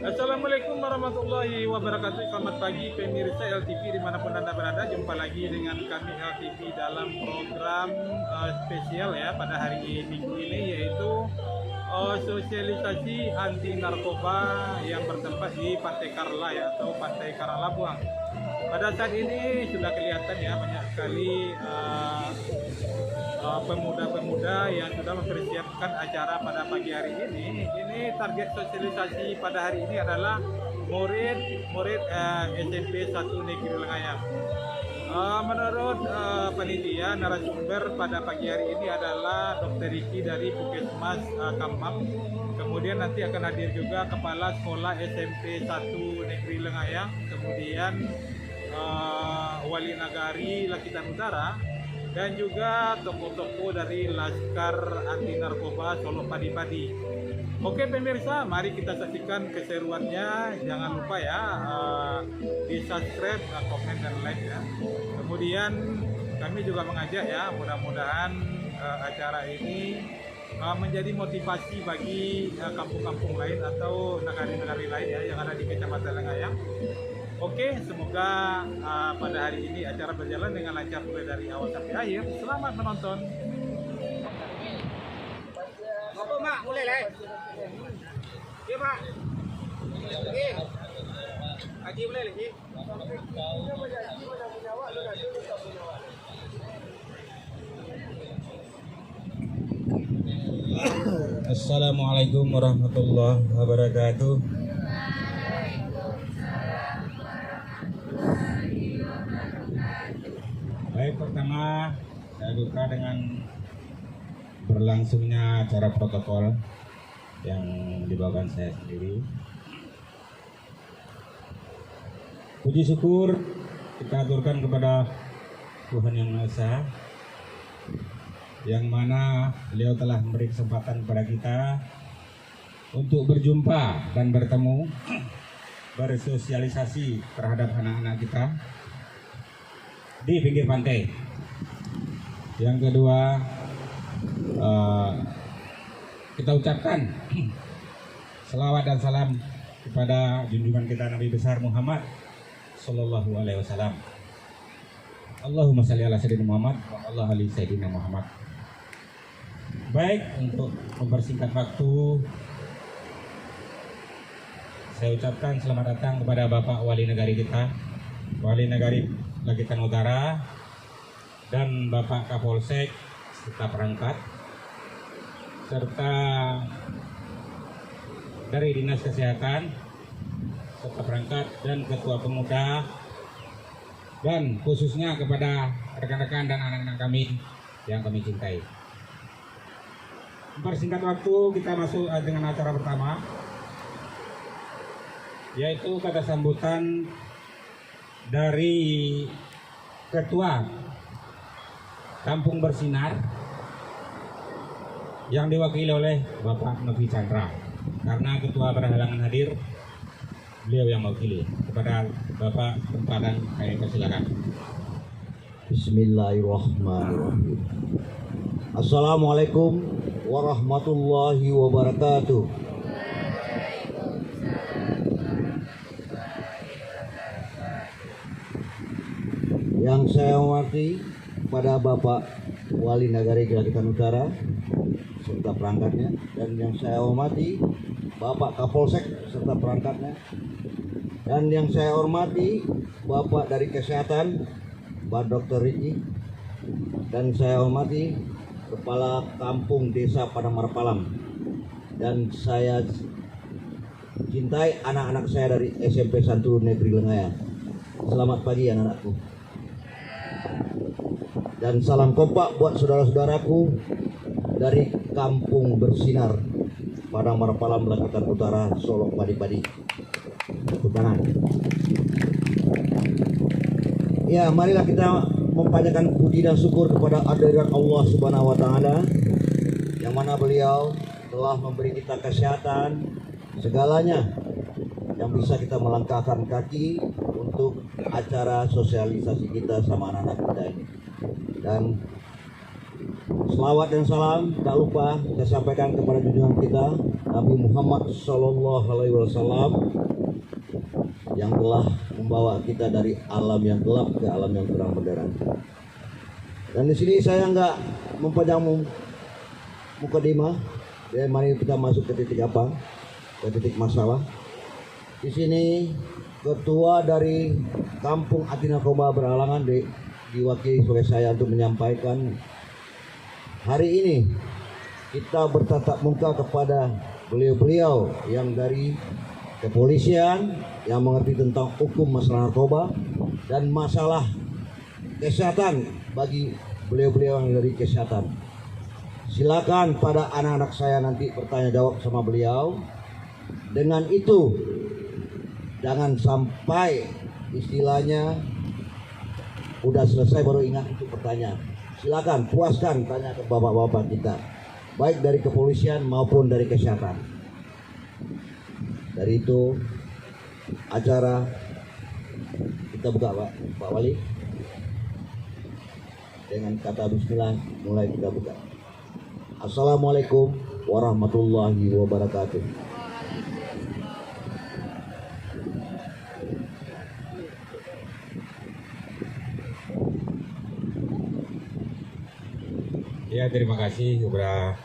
Assalamualaikum warahmatullahi wabarakatuh. Selamat pagi pemirsa LTV dimanapun Anda berada. Jumpa lagi dengan kami LTV dalam program spesial ya pada hari Minggu ini, yaitu sosialisasi anti narkoba yang bertempat di Pantai Karla ya, atau Pantai Karalabuang. Pada saat ini sudah kelihatan ya banyak sekali pemuda-pemuda yang sudah mempersiapkan acara pada pagi hari ini. Ini target sosialisasi pada hari ini adalah murid SMP 1 Negeri Lengayang. Menurut panitia, narasumber pada pagi hari ini adalah Dr. Riki dari Puskesmas Kampang. Kemudian nanti akan hadir juga Kepala Sekolah SMP 1 Negeri Lengayang, kemudian Wali Nagari Lakitan Utara, dan juga tokoh-tokoh dari Laskar Anti Narkoba Solo Padi-Padi. Oke pemirsa, mari kita saksikan keseruannya. Jangan lupa ya di subscribe, komen, dan like ya. Kemudian kami juga mengajak ya, mudah-mudahan acara ini menjadi motivasi bagi kampung-kampung lain atau negari-negari lain ya yang ada di Kecamatan Lengayang. Oke, semoga pada hari ini acara berjalan dengan lancar mulai dari awal sampai akhir. Selamat menonton. Apa mak mulai lah. Ya mak. Oke. Haji mulai lagi. Assalamualaikum warahmatullahi wabarakatuh. Baik, pertama saya duka dengan berlangsungnya acara protokol yang dibawakan saya sendiri. Puji syukur kita aturkan kepada Tuhan Yang Maha Esa, yang mana beliau telah memberi kesempatan kepada kita untuk berjumpa dan bertemu, bersosialisasi terhadap anak-anak kita di pinggir pantai. Yang kedua, kita ucapkan selawat dan salam kepada junjungan kita Nabi besar Muhammad Sallallahu Alaihi Wasallam. Allahumma salli ala sayyidina Muhammad wa ala ali sayyidina Muhammad. Baik, untuk mempersingkat waktu, saya ucapkan selamat datang kepada Bapak Wali Negari kita, Wali Negari Lakitan Utara, dan Bapak Kapolsek serta perangkat, serta dari Dinas Kesehatan serta perangkat, dan Ketua Pemuda, dan khususnya kepada rekan-rekan dan anak-anak kami yang kami cintai. Mempersingkat waktu, kita masuk dengan acara pertama, yaitu kata sambutan dari Ketua Kampung Bersinar yang diwakili oleh Bapak Novi Chandra. Karena Ketua berhalangan hadir, beliau yang mewakili. Kepada Bapak tempadan kami persilakan. Bismillahirrahmanirrahim. Assalamualaikum warahmatullahi wabarakatuh. Yang saya hormati pada Bapak Wali Nagari Lakitan Utara serta perangkatnya, dan yang saya hormati Bapak Kapolsek serta perangkatnya, dan yang saya hormati Bapak dari Kesehatan, Pak Dr. Riki, dan saya hormati Kepala Kampung Desa Padamarpalam, dan saya cintai anak-anak saya dari SMP 1 Negeri Lengayang. Selamat pagi anak-anakku. Dan salam kompak buat saudara-saudaraku dari Kampung Bersinar Padamarpalam Lakitan Utara Solo Padi-Padi. Tepuk tangan. Ya, marilah kita mempanjatkan puji dan syukur kepada hadirat Allah Subhanahu wa taala, yang mana beliau telah memberi kita kesehatan, segalanya yang bisa kita melangkahkan kaki untuk acara sosialisasi kita sama anak-anak kita ini. Dan selawat dan salam tak lupa kita sampaikan kepada junjungan kita Nabi Muhammad SAW yang telah membawa kita dari alam yang gelap ke alam yang terang benderang. Dan di sini saya nggak mempanjang mukadimah. Ya, mari kita masuk ke titik apa? Ke titik masalah. Di sini ketua dari Kampung Anti Narkoba Beralangan diwakili sebagai saya untuk menyampaikan hari ini kita bertatap muka kepada beliau-beliau yang dari kepolisian yang mengerti tentang hukum masalah narkoba dan masalah kesehatan bagi beliau-beliau yang dari kesehatan. Silakan pada anak-anak saya nanti bertanya jawab sama beliau. Dengan itu jangan sampai istilahnya udah selesai baru ingat itu pertanyaan. Silakan puaskan tanya ke bapak-bapak kita, baik dari kepolisian maupun dari kesehatan. Dari itu acara kita buka Pak Wali dengan kata bismillah, mulai kita buka. Assalamualaikum warahmatullahi wabarakatuh. Ya, terima kasih kepada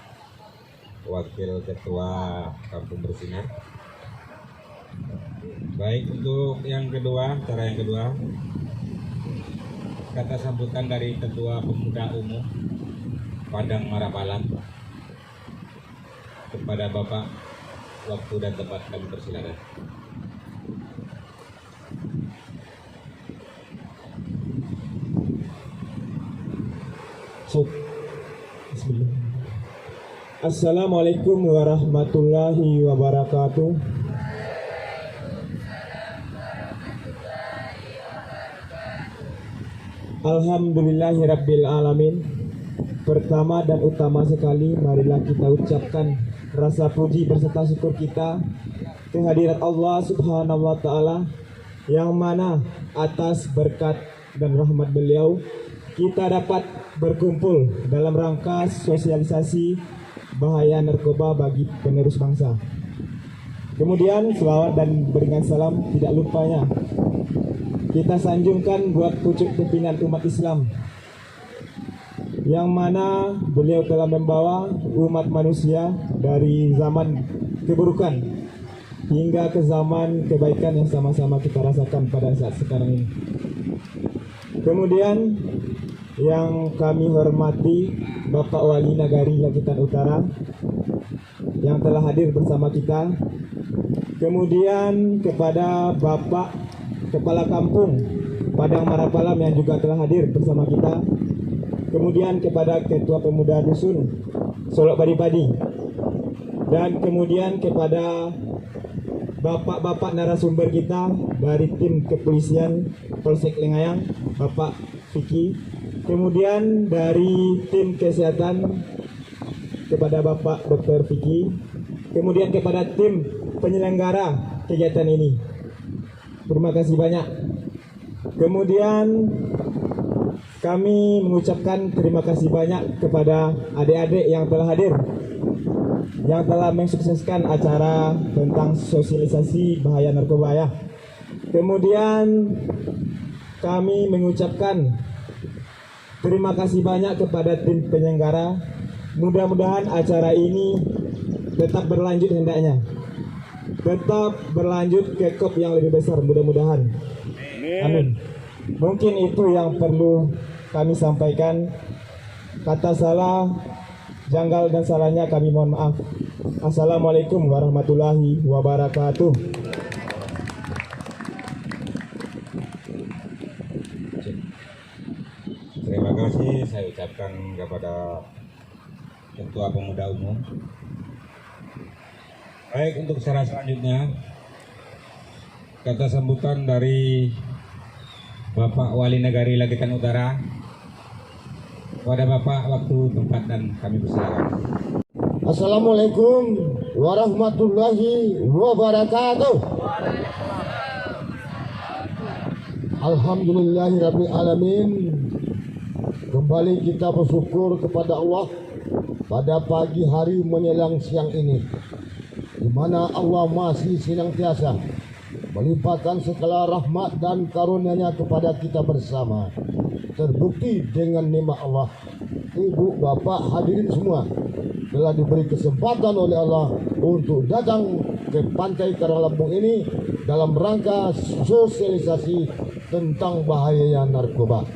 Wakil Ketua Kampung Bersinar. Baik, untuk yang kedua, cara yang kedua, kata sambutan dari Ketua Pemuda Umum Padang Marapalang kepada Bapak, waktu dan tempat kami persilakan. Assalamualaikum warahmatullahi wabarakatuh. Alhamdulillahirabbil alamin. Pertama dan utama sekali, marilah kita ucapkan rasa puji berserta syukur kita kehadirat Allah Subhanahu wa taala yang mana atas berkat dan rahmat beliau kita dapat berkumpul dalam rangka sosialisasi bahaya narkoba bagi penerus bangsa. Kemudian selawat dan berikan salam tidak lupanya kita sanjungkan buat pucuk pimpinan umat Islam yang mana beliau telah membawa umat manusia dari zaman keburukan hingga ke zaman kebaikan yang sama-sama kita rasakan pada saat sekarang ini. Kemudian yang kami hormati Bapak Wali Nagari Lakitan Utara yang telah hadir bersama kita. Kemudian kepada Bapak Kepala Kampung Padang Marapalam yang juga telah hadir bersama kita. Kemudian kepada Ketua Pemuda Dusun Solok Padi-Padi. Dan kemudian kepada bapak-bapak narasumber kita dari tim kepolisian Polsek Lengayang, Bapak Vicky. Kemudian dari tim kesehatan kepada Bapak Dr. Vicky. Kemudian kepada tim penyelenggara kegiatan ini. Terima kasih banyak. Kemudian kami mengucapkan terima kasih banyak kepada adik-adik yang telah hadir, yang telah mensukseskan acara tentang sosialisasi bahaya narkoba ya. Kemudian kami mengucapkan terima kasih banyak kepada tim penyelenggara. Mudah-mudahan acara ini tetap berlanjut hendaknya. Tetap berlanjut ke COP yang lebih besar mudah-mudahan. Amin. Mungkin itu yang perlu kami sampaikan. Kata salah, janggal dan salahnya kami mohon maaf. Assalamualaikum warahmatullahi wabarakatuh. Terima kasih saya ucapkan kepada Ketua Pemuda Umum. Baik, untuk cara selanjutnya kata sambutan dari Bapak Wali Nagari Lakitan Utara. Kepada Bapak, waktu, tempat, dan kami persilakan. Assalamualaikum warahmatullahi wabarakatuh. Alhamdulillahirabbil alamin. Kembali kita bersyukur kepada Allah pada pagi hari menjelang siang ini, di mana Allah masih senantiasa melimpahkan segala rahmat dan karunia-Nya kepada kita bersama. Terbukti dengan nikmat Allah, ibu, bapak, hadirin semua telah diberi kesempatan oleh Allah untuk datang ke Pantai Karanglampung ini dalam rangka sosialisasi tentang bahayanya narkoba.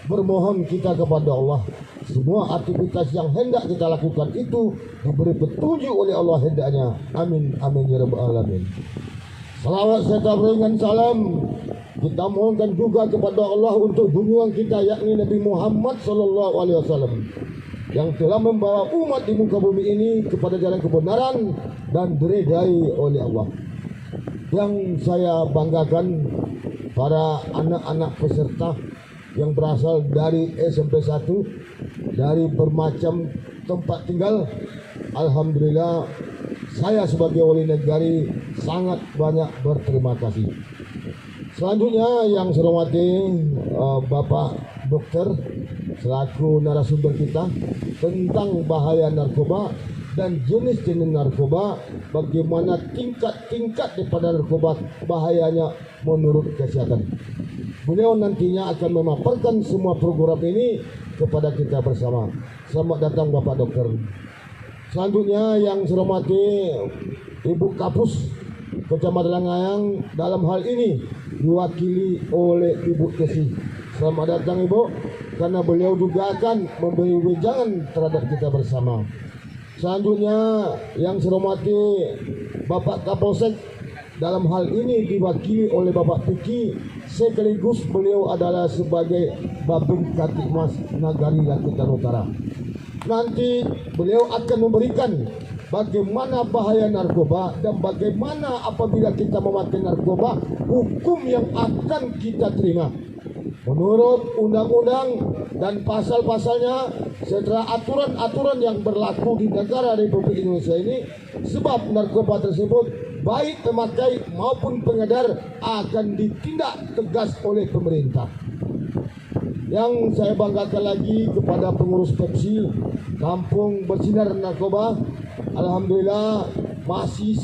Bermohon kita kepada Allah, semua aktivitas yang hendak kita lakukan itu diberi petunjuk oleh Allah hendaknya. Amin, amin ya rabbal alamin. Salawat serta berikan salam kita mohonkan juga kepada Allah untuk junjungan kita, yakni Nabi Muhammad SAW, yang telah membawa umat di muka bumi ini kepada jalan kebenaran dan diridai oleh Allah. Yang saya banggakan para anak-anak peserta yang berasal dari SMP 1 dari bermacam tempat tinggal. Alhamdulillah, saya sebagai wali negari sangat banyak berterima kasih. Selanjutnya yang saya hormati Bapak Dokter selaku narasumber kita tentang bahaya narkoba dan jenis-jenis narkoba, bagaimana tingkat-tingkat daripada narkoba bahayanya menurut kesehatan. Beliau nantinya akan memaparkan semua program ini kepada kita bersama. Selamat datang Bapak Dokter. Selanjutnya yang saya hormati Ibu Kapus Kecamatan Langayang, dalam hal ini diwakili oleh Ibu Kesi. Selamat datang Ibu, karena beliau juga akan memberi wejangan terhadap kita bersama. Selanjutnya yang saya hormati Bapak Kapolsek, dalam hal ini diwakili oleh Bapak Piki, sekaligus beliau adalah sebagai Babin Katipmas Nagari Lakitan Utara. Nanti beliau akan memberikan bagaimana bahaya narkoba dan bagaimana apabila kita memakai narkoba, hukum yang akan kita terima menurut undang-undang dan pasal-pasalnya serta aturan-aturan yang berlaku di negara Republik Indonesia ini. Sebab narkoba tersebut baik pemakai maupun pengedar akan ditindak tegas oleh pemerintah. Yang saya banggakan lagi kepada pengurus Pepsi Kampung Bersinar Narkoba, alhamdulillah masih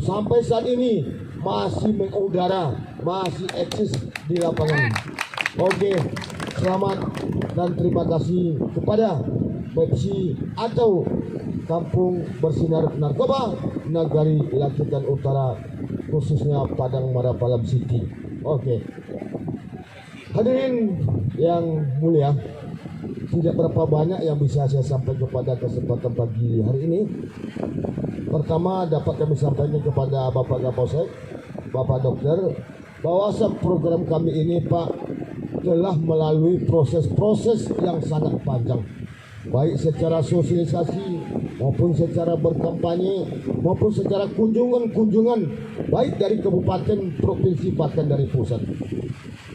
sampai saat ini masih mengudara, masih eksis di lapangan. Oke, selamat dan terima kasih kepada Pepsi atau Kampung Bersinar Narkoba Nagari Lakitan Utara, khususnya Padang Marapalam City. Oke. Hadirin yang mulia, tidak berapa banyak yang bisa saya sampaikan kepada kesempatan pagi hari ini. Pertama, dapat kami sampaikan kepada Bapak Kapolsek, Bapak Dokter, bahwa program kami ini Pak telah melalui proses-proses yang sangat panjang, baik secara sosialisasi maupun secara berkampanye maupun secara kunjungan baik dari kabupaten, provinsi, bahkan dari pusat.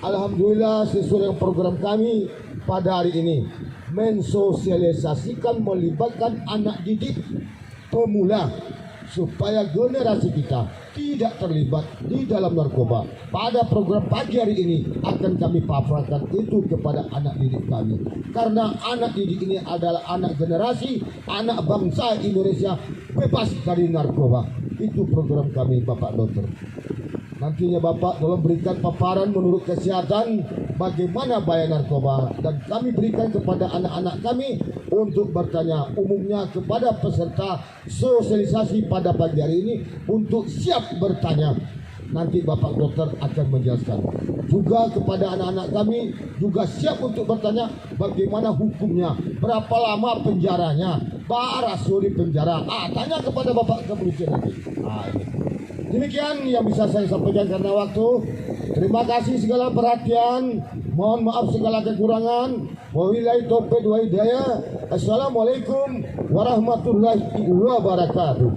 Alhamdulillah, sesuai dengan program kami pada hari ini mensosialisasikan, melibatkan anak didik pemula supaya generasi kita tidak terlibat di dalam narkoba. Pada program pagi hari ini akan kami paparkan itu kepada anak didik kami, karena anak didik ini adalah anak generasi, anak bangsa Indonesia bebas dari narkoba. Itu program kami Bapak Dokter. Nantinya Bapak tolong berikan paparan menurut kesehatan bagaimana bahaya narkoba, dan kami berikan kepada anak-anak kami untuk bertanya umumnya kepada peserta sosialisasi pada pagi hari ini untuk siap bertanya. Nanti Bapak Dokter akan menjelaskan. Juga kepada anak-anak kami juga siap untuk bertanya bagaimana hukumnya, berapa lama penjaranya, Pak Rasuli penjara. Tanya kepada Bapak kepolisian nanti. Demikian yang bisa saya sampaikan karena waktu. Terima kasih segala perhatian. Mohon maaf segala kekurangan. Wabillahi taufiq wal hidayah. Assalamualaikum warahmatullahi wabarakatuh.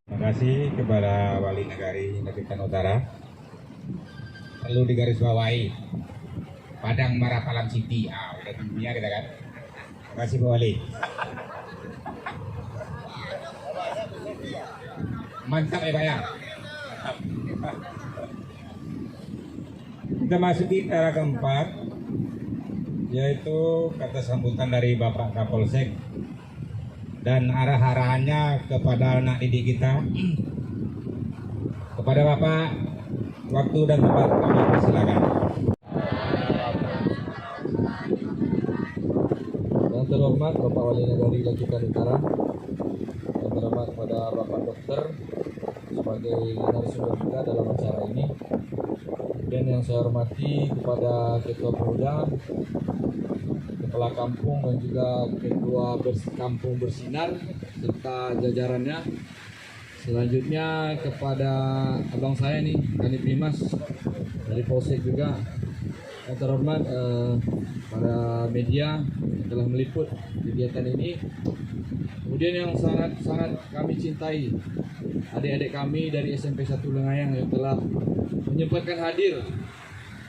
Terima kasih kepada Wali Negari Lakitan Utara. Perlu digarisbawahi Padang Marapalam City. Udah dunia kita kan. Terima kasih Pak Wali. Mantap ya Pak ya. Kita masuki era keempat. yaitu kata sambutan dari Bapak Kapolsek dan arah-arahannya kepada anak didik kita. Kepada Bapak, waktu dan tempat kami persilakan. Yang terhormat Bapak Wali Nagari Lakitan Utara, yang terhormat kepada Bapak Dokter sebagai narasumber kita dalam acara ini, dan yang saya hormati kepada Ketua Pemuda, Kepala Kampung dan juga Ketua Kampung Bersinar serta jajarannya. Selanjutnya kepada abang saya nih, Kanit Bimas dari Polsek juga. Yang terhormat pada media yang telah meliput kegiatan ini. Kemudian yang sangat kami cintai, adik-adik kami dari SMP 1 Lengayang yang telah menyempatkan hadir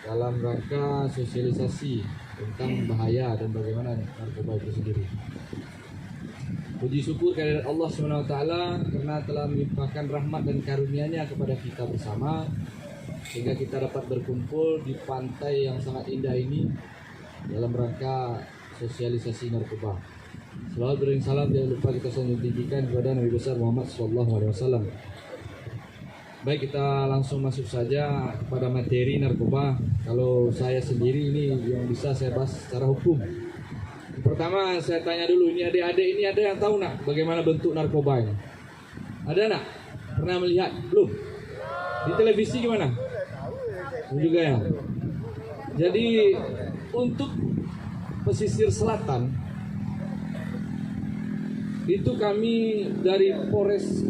dalam rangka sosialisasi tentang bahaya dan bagaimana narkoba itu sendiri. Puji syukur kehadirat Allah SWT karena telah melimpahkan rahmat dan karunia-Nya kepada kita bersama, sehingga kita dapat berkumpul di pantai yang sangat indah ini dalam rangka sosialisasi narkoba. Selawat beriring salam jangan lupa kita selalu tinggikan kepada Nabi besar Muhammad SAW. Baik, kita langsung masuk saja kepada materi narkoba. Kalau saya sendiri ini yang bisa saya bahas secara hukum. Pertama saya tanya dulu, ini adik-adik ini ada yang tahu nak bagaimana bentuk narkoba ini? Ada nak? Pernah melihat? Belum? Di televisi gimana? Juga ya. Jadi untuk pesisir selatan itu kami dari Polres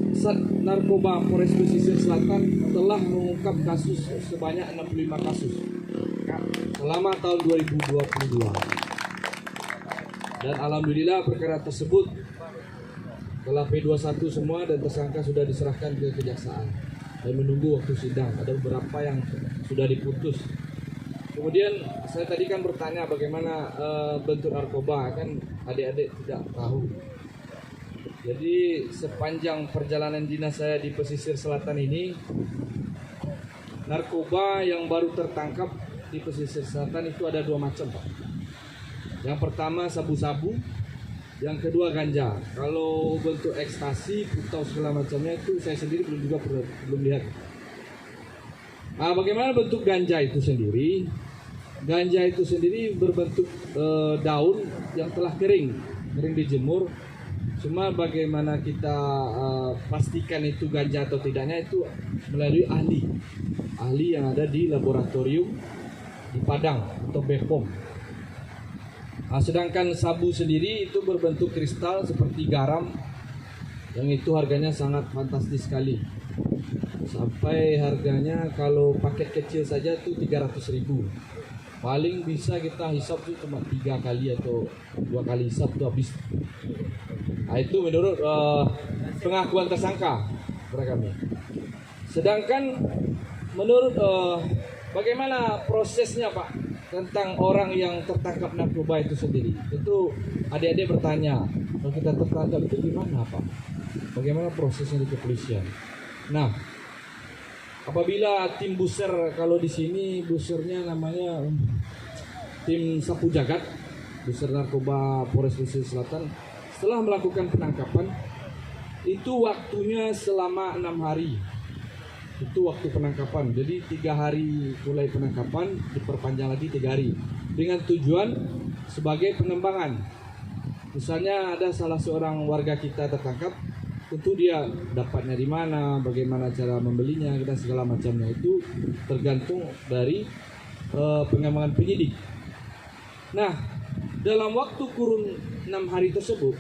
Narkoba Polres Pesisir Selatan telah mengungkap kasus sebanyak 65 kasus selama tahun 2022. Dan alhamdulillah perkara tersebut telah P21 semua dan tersangka sudah diserahkan ke kejaksaan dan menunggu waktu sidang. Ada beberapa yang sudah diputus. Kemudian saya tadi kan bertanya bagaimana bentuk narkoba, kan adik-adik tidak tahu. Jadi sepanjang perjalanan dinas saya di pesisir selatan ini, narkoba yang baru tertangkap di pesisir selatan itu ada 2 macam, Pak. Yang pertama sabu-sabu, yang kedua ganja. Kalau bentuk ekstasi, putau segala macamnya itu saya sendiri belum lihat. Nah, bagaimana bentuk ganja itu sendiri? Ganja itu sendiri berbentuk daun yang telah kering dijemur. Cuma bagaimana kita pastikan itu ganja atau tidaknya itu melalui ahli yang ada di laboratorium di Padang atau BPOM. Nah, sedangkan sabu sendiri itu berbentuk kristal seperti garam, yang itu harganya sangat fantastis sekali. Sampai harganya kalau paket kecil saja itu 300.000. Paling bisa kita hisap itu cuma 3 kali atau 2 kali hisap itu habis. Nah, itu menurut pengakuan tersangka kepada kami. Sedangkan menurut bagaimana prosesnya, Pak, tentang orang yang tertangkap narkoba itu sendiri? Itu adik-adik bertanya, kalau kita tertangkap itu gimana, Pak? Bagaimana prosesnya di kepolisian? Nah, apabila tim buser, kalau di sini busernya namanya tim sapu jagat, buser narkoba Polres Pesisir Selatan, setelah melakukan penangkapan, itu waktunya selama 6 hari. Itu waktu penangkapan. Jadi 3 hari mulai penangkapan diperpanjang lagi 3 hari dengan tujuan sebagai pengembangan. Misalnya ada salah seorang warga kita tertangkap, tentu dia dapatnya di mana, bagaimana cara membelinya, dan segala macamnya itu tergantung dari pengembangan penyidik. Nah, dalam waktu kurun 6 hari tersebut,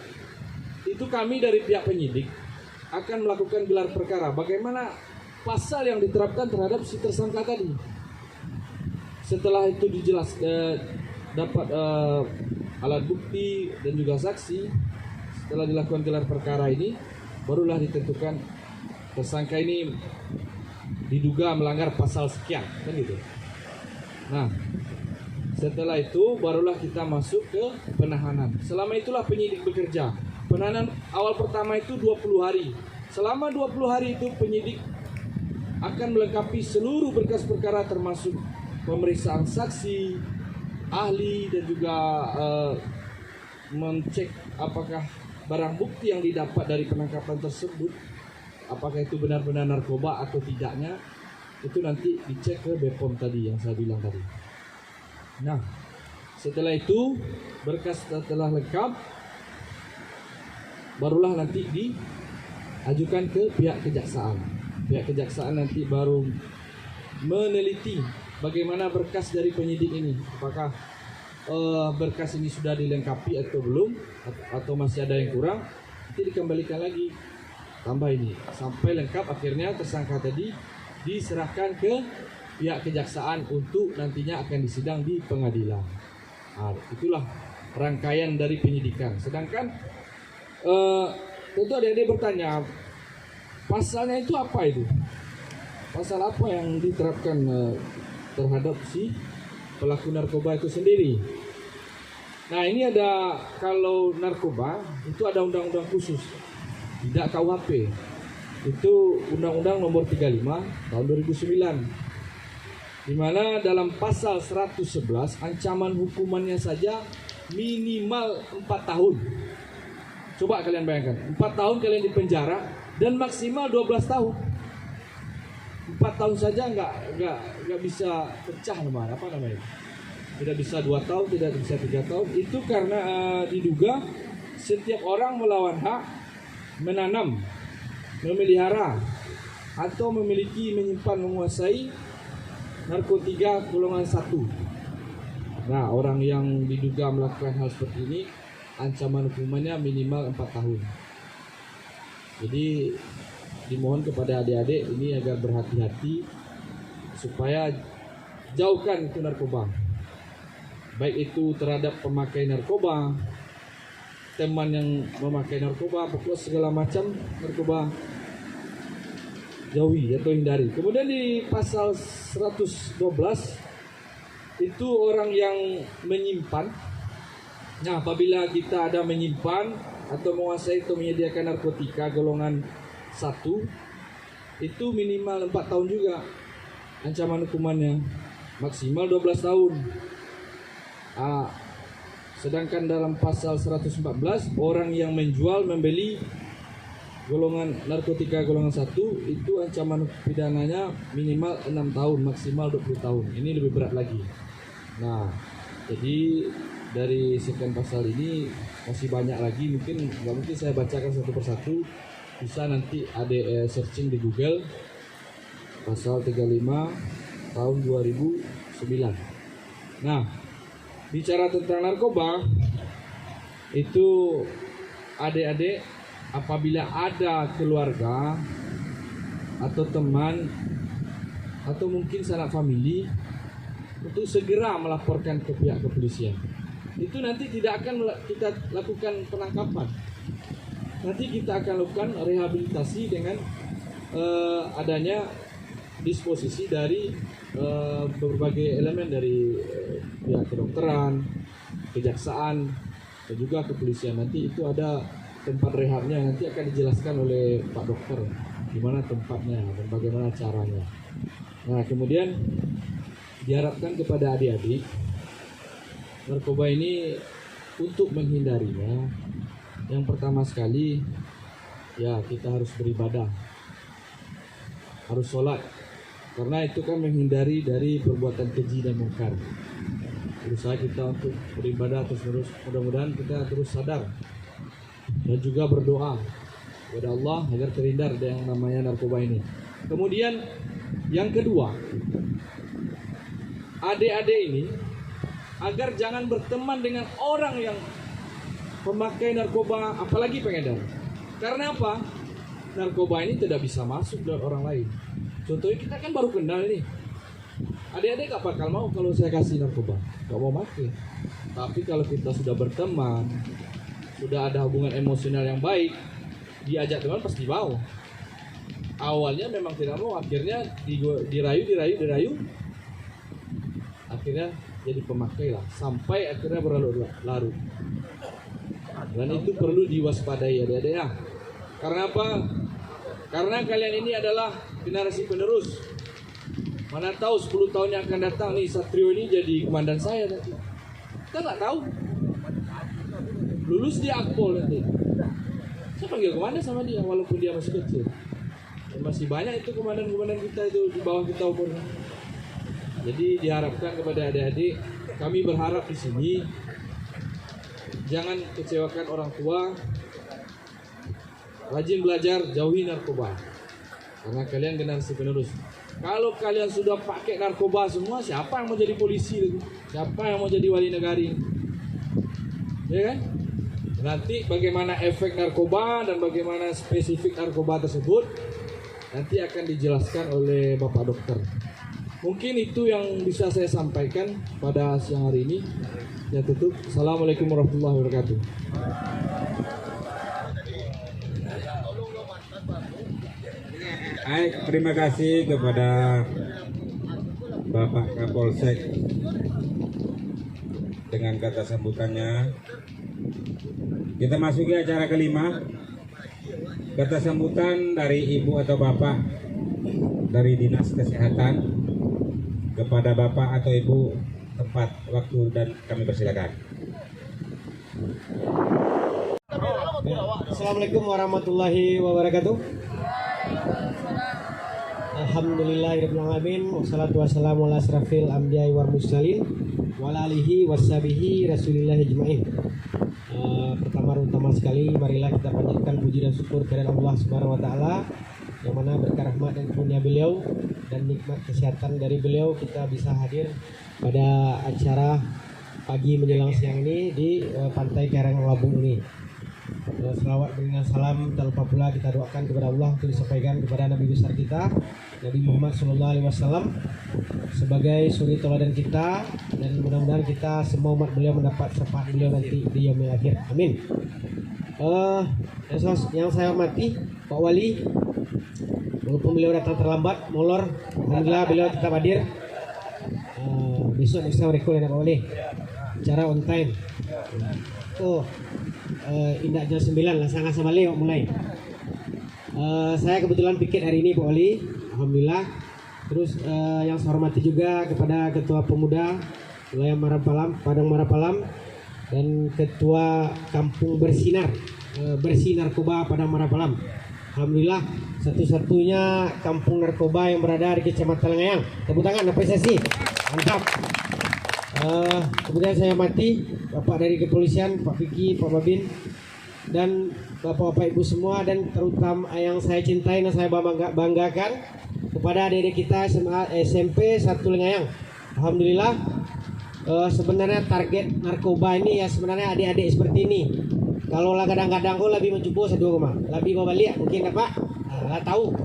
itu kami dari pihak penyidik akan melakukan gelar perkara. Bagaimana pasal yang diterapkan terhadap si tersangka tadi. Setelah itu dapat alat bukti dan juga saksi, setelah dilakukan gelar perkara ini, barulah ditentukan tersangka ini diduga melanggar pasal sekian, kan gitu. Nah, setelah itu barulah kita masuk ke penahanan. Selama itulah penyidik bekerja. Penahanan awal pertama itu 20 hari. Selama 20 hari itu penyidik akan melengkapi seluruh berkas perkara termasuk pemeriksaan saksi, ahli dan juga mencek apakah barang bukti yang didapat dari penangkapan tersebut, apakah itu benar-benar narkoba atau tidaknya, itu nanti dicek ke BPOM tadi yang saya bilang tadi. Nah, setelah itu berkas telah lengkap, barulah nanti diajukan ke pihak kejaksaan. Pihak kejaksaan nanti baru meneliti bagaimana berkas dari penyidik ini, apakah berkas ini sudah dilengkapi atau belum, atau masih ada yang kurang, nanti dikembalikan lagi tambah ini sampai lengkap. Akhirnya tersangka tadi diserahkan ke pihak kejaksaan untuk nantinya akan disidang di pengadilan. Nah, itulah rangkaian dari penyidikan. Sedangkan tentu adik-adik bertanya, pasalnya itu apa itu? Pasal apa yang diterapkan terhadap si pelaku narkoba itu sendiri? Nah, ini ada, kalau narkoba itu ada undang-undang khusus, tidak KUHP. Itu Undang-Undang Nomor 35 tahun 2009. Di mana dalam pasal 111 ancaman hukumannya saja minimal 4 tahun. Coba kalian bayangkan, 4 tahun kalian di penjara dan maksimal 12 tahun. 4 tahun saja nggak bisa pecah namanya, apa namanya? Tidak bisa 2 tahun, tidak bisa 3 tahun. Itu karena diduga setiap orang melawan hak menanam, memelihara atau memiliki, menyimpan, menguasai narkotika golongan 1. Nah, orang yang diduga melakukan hal seperti ini ancaman hukumannya minimal 4 tahun. Jadi dimohon kepada adik-adik ini agar berhati-hati supaya jauhkan itu narkoba. Baik itu terhadap pemakai narkoba, teman yang memakai narkoba, pokoknya segala macam narkoba jauhi atau hindari. Kemudian di pasal 112 itu orang yang menyimpan. Nah, apabila kita ada menyimpan atau menguasai atau menyediakan narkotika golongan 1, itu minimal 4 tahun juga ancaman hukumannya, maksimal 12 tahun. Sedangkan dalam pasal 114 orang yang menjual, membeli golongan narkotika golongan 1 itu ancaman pidananya minimal 6 tahun, maksimal 20 tahun. Ini lebih berat lagi. Nah, jadi dari sekian pasal ini masih banyak lagi, nggak mungkin saya bacakan satu persatu. Bisa nanti ada searching di Google pasal 35 tahun 2009. Nah, bicara tentang narkoba itu adik-adik, apabila ada keluarga atau teman atau mungkin sanak famili, untuk segera melaporkan ke pihak kepolisian. Itu nanti tidak akan kita lakukan penangkapan. Nanti kita akan lakukan rehabilitasi dengan adanya disposisi dari berbagai elemen dari pihak kedokteran, kejaksaan, dan juga kepolisian. Nanti itu ada tempat rehabnya, nanti akan dijelaskan oleh Pak Dokter di mana tempatnya dan bagaimana caranya. Nah, kemudian diharapkan kepada adik-adik, narkoba ini untuk menghindarinya, yang pertama sekali ya kita harus beribadah, harus sholat, karena itu kan menghindari dari perbuatan keji dan mungkar. Berusaha kita untuk beribadah terus-menerus, mudah-mudahan kita terus sadar dan juga berdoa kepada Allah agar terhindar dari yang namanya narkoba ini. Kemudian yang kedua, adik-adik ini agar jangan berteman dengan orang yang pemakai narkoba, apalagi pengedar. Karena apa? Narkoba ini tidak bisa masuk dari orang lain. Contohnya kita kan baru kenal nih. Adik-adik gak bakal mau kalau saya kasih narkoba, gak mau pakai. Tapi kalau kita sudah berteman, sudah ada hubungan emosional yang baik, diajak teman pasti mau. Awalnya memang tidak mau, akhirnya dirayu, akhirnya jadi pemakai lah, sampai akhirnya berlarut-larut. Dan itu perlu diwaspadai adik-adik ya. Karena apa? Karena kalian ini adalah generasi penerus. Mana tahu 10 tahun yang akan datang nih Satrio ini jadi komandan saya nanti. Kita nggak tahu. Lulus dia akpol nanti. Saya panggil komandan sama dia walaupun dia masih kecil. Dan masih banyak itu komandan-komandan kita itu di bawah kita umurnya. Jadi diharapkan kepada adik-adik, kami berharap di sini jangan kecewakan orang tua. Rajin belajar, jauhi narkoba. Karena kalian generasi penerus. Kalau kalian sudah pakai narkoba semua, siapa yang mau jadi polisi lagi? Siapa yang mau jadi wali negari? Ya kan? Nanti bagaimana efek narkoba dan bagaimana spesifik narkoba tersebut nanti akan dijelaskan oleh Bapak Dokter. Mungkin itu yang bisa saya sampaikan pada siang hari ini. Ya tutup. Assalamualaikum warahmatullahi wabarakatuh. Baik, terima kasih kepada Bapak Kapolsek dengan kata sambutannya. Kita masuki acara kelima. Kata sambutan dari Ibu atau Bapak dari Dinas Kesehatan kepada Bapak atau Ibu, tempat, waktu, dan kami persilakan. Assalamualaikum warahmatullahi wabarakatuh. Alhamdulillahirrahmanirrahim. Wassalatu wassalamu ala asrafil anbiya'i wal mursalin wa ala alihi washabihi rasulillahi ajma'in. Pertama sekali marilah kita panjatkan puji dan syukur kepada Allah Subhanahu wa taala yang mana berkah rahmat dan karunia beliau dan nikmat kesehatan dari beliau kita bisa hadir pada acara pagi menjelang siang ini di Pantai Karanglabung ini. Selawat dengan salam tak lupa pula kita doakan kepada Allah untuk disampaikan kepada Nabi besar kita Nabi Muhammad SAW sebagai suri tauladan kita, dan mudah-mudahan kita semua umat beliau mendapat syafaat beliau nanti di yaumil akhir. Amin. Yang saya hormati Pak Wali, walaupun beliau datang terlambat, molor, alhamdulillah beliau tetap hadir. Besok bisa rekod ya Pak Wali, cara on time. Indah jam 9 lah, sangat balik mulai. Saya kebetulan pikir hari ini Pak Wali, alhamdulillah. Terus yang saya hormati juga kepada Ketua Pemuda Wilayah Marapalam, Padang Marapalam, dan Ketua Kampung Bersinar, Bersih Narkoba Padang Marapalam. Alhamdulillah, satu-satunya kampung narkoba yang berada di Kecamatan Lengayang. Tepuk tangan, apresiasi, mantap. Kemudian saya hormati Bapak dari Kepolisian, Pak Vicky, Pak Babin, dan Bapak-Bapak Ibu semua, dan terutama yang saya cintai dan saya banggakan kepada adik-adik kita SMP 1 Lengayang. Alhamdulillah, sebenarnya target narkoba ini ya sebenarnya adik-adik seperti ini. Kalau lah kadang-kadang kok lebih mencoba satu rumah, lebih mau balik mungkin apa? Lah tahu.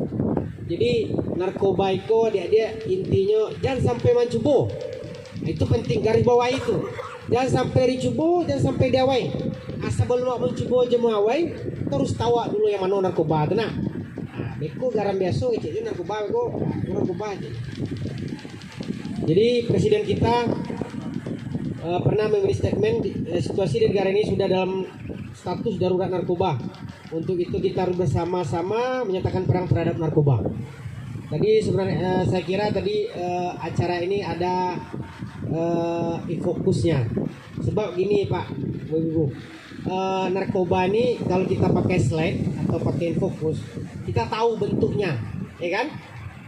Jadi narkoba itu adik-adik intinya jangan sampai mencoba. Itu penting, garis bawah itu. Jangan sampai dicoba, jangan sampai diawai. Asal belum mencoba aja mengawai, terus tahu dulu yang mana narkoba tenang. Beko garam biasa itu narkoba, beko narkoba aja. Jadi presiden kita pernah memberi statement situasi di negara ini sudah dalam status darurat narkoba. Untuk itu kita harus bersama-sama menyatakan perang terhadap narkoba. Tadi sebenarnya saya kira tadi acara ini ada fokusnya. Sebab gini Pak, Ibu, narkoba ini kalau kita pakai slide atau pakai fokus, kita tahu bentuknya, ya kan?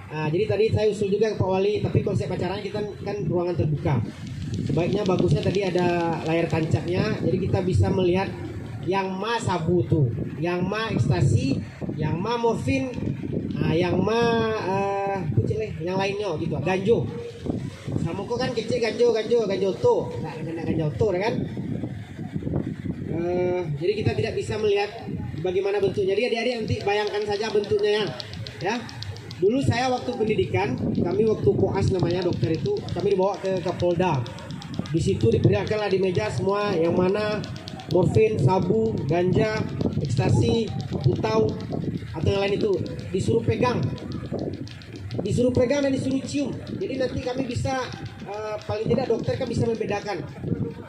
Nah, jadi tadi saya usul juga ke Pak Wali, tapi konsep acaranya kita kan ruangan terbuka. Sebaiknya bagusnya tadi ada layar tancapnya, jadi kita bisa melihat yang ma sabu tuh, yang ma ekstasi, yang ma morfin, yang ma yang lainnya gitu, ganjo. Sama kok kan kecil ganjo tuh, ganjo tuh, kan? Jadi kita tidak bisa melihat bagaimana bentuknya. Jadi adik-adik nanti bayangkan saja bentuknya ya. Dulu saya waktu pendidikan, kami waktu koas namanya dokter itu, kami dibawa ke Kapolda. Di situ diperlihatkanlah di meja semua yang mana morfin, sabu, ganja, ekstasi, putau atau yang lain itu disuruh pegang dan disuruh cium. Jadi nanti kami bisa paling tidak dokter kan bisa membedakan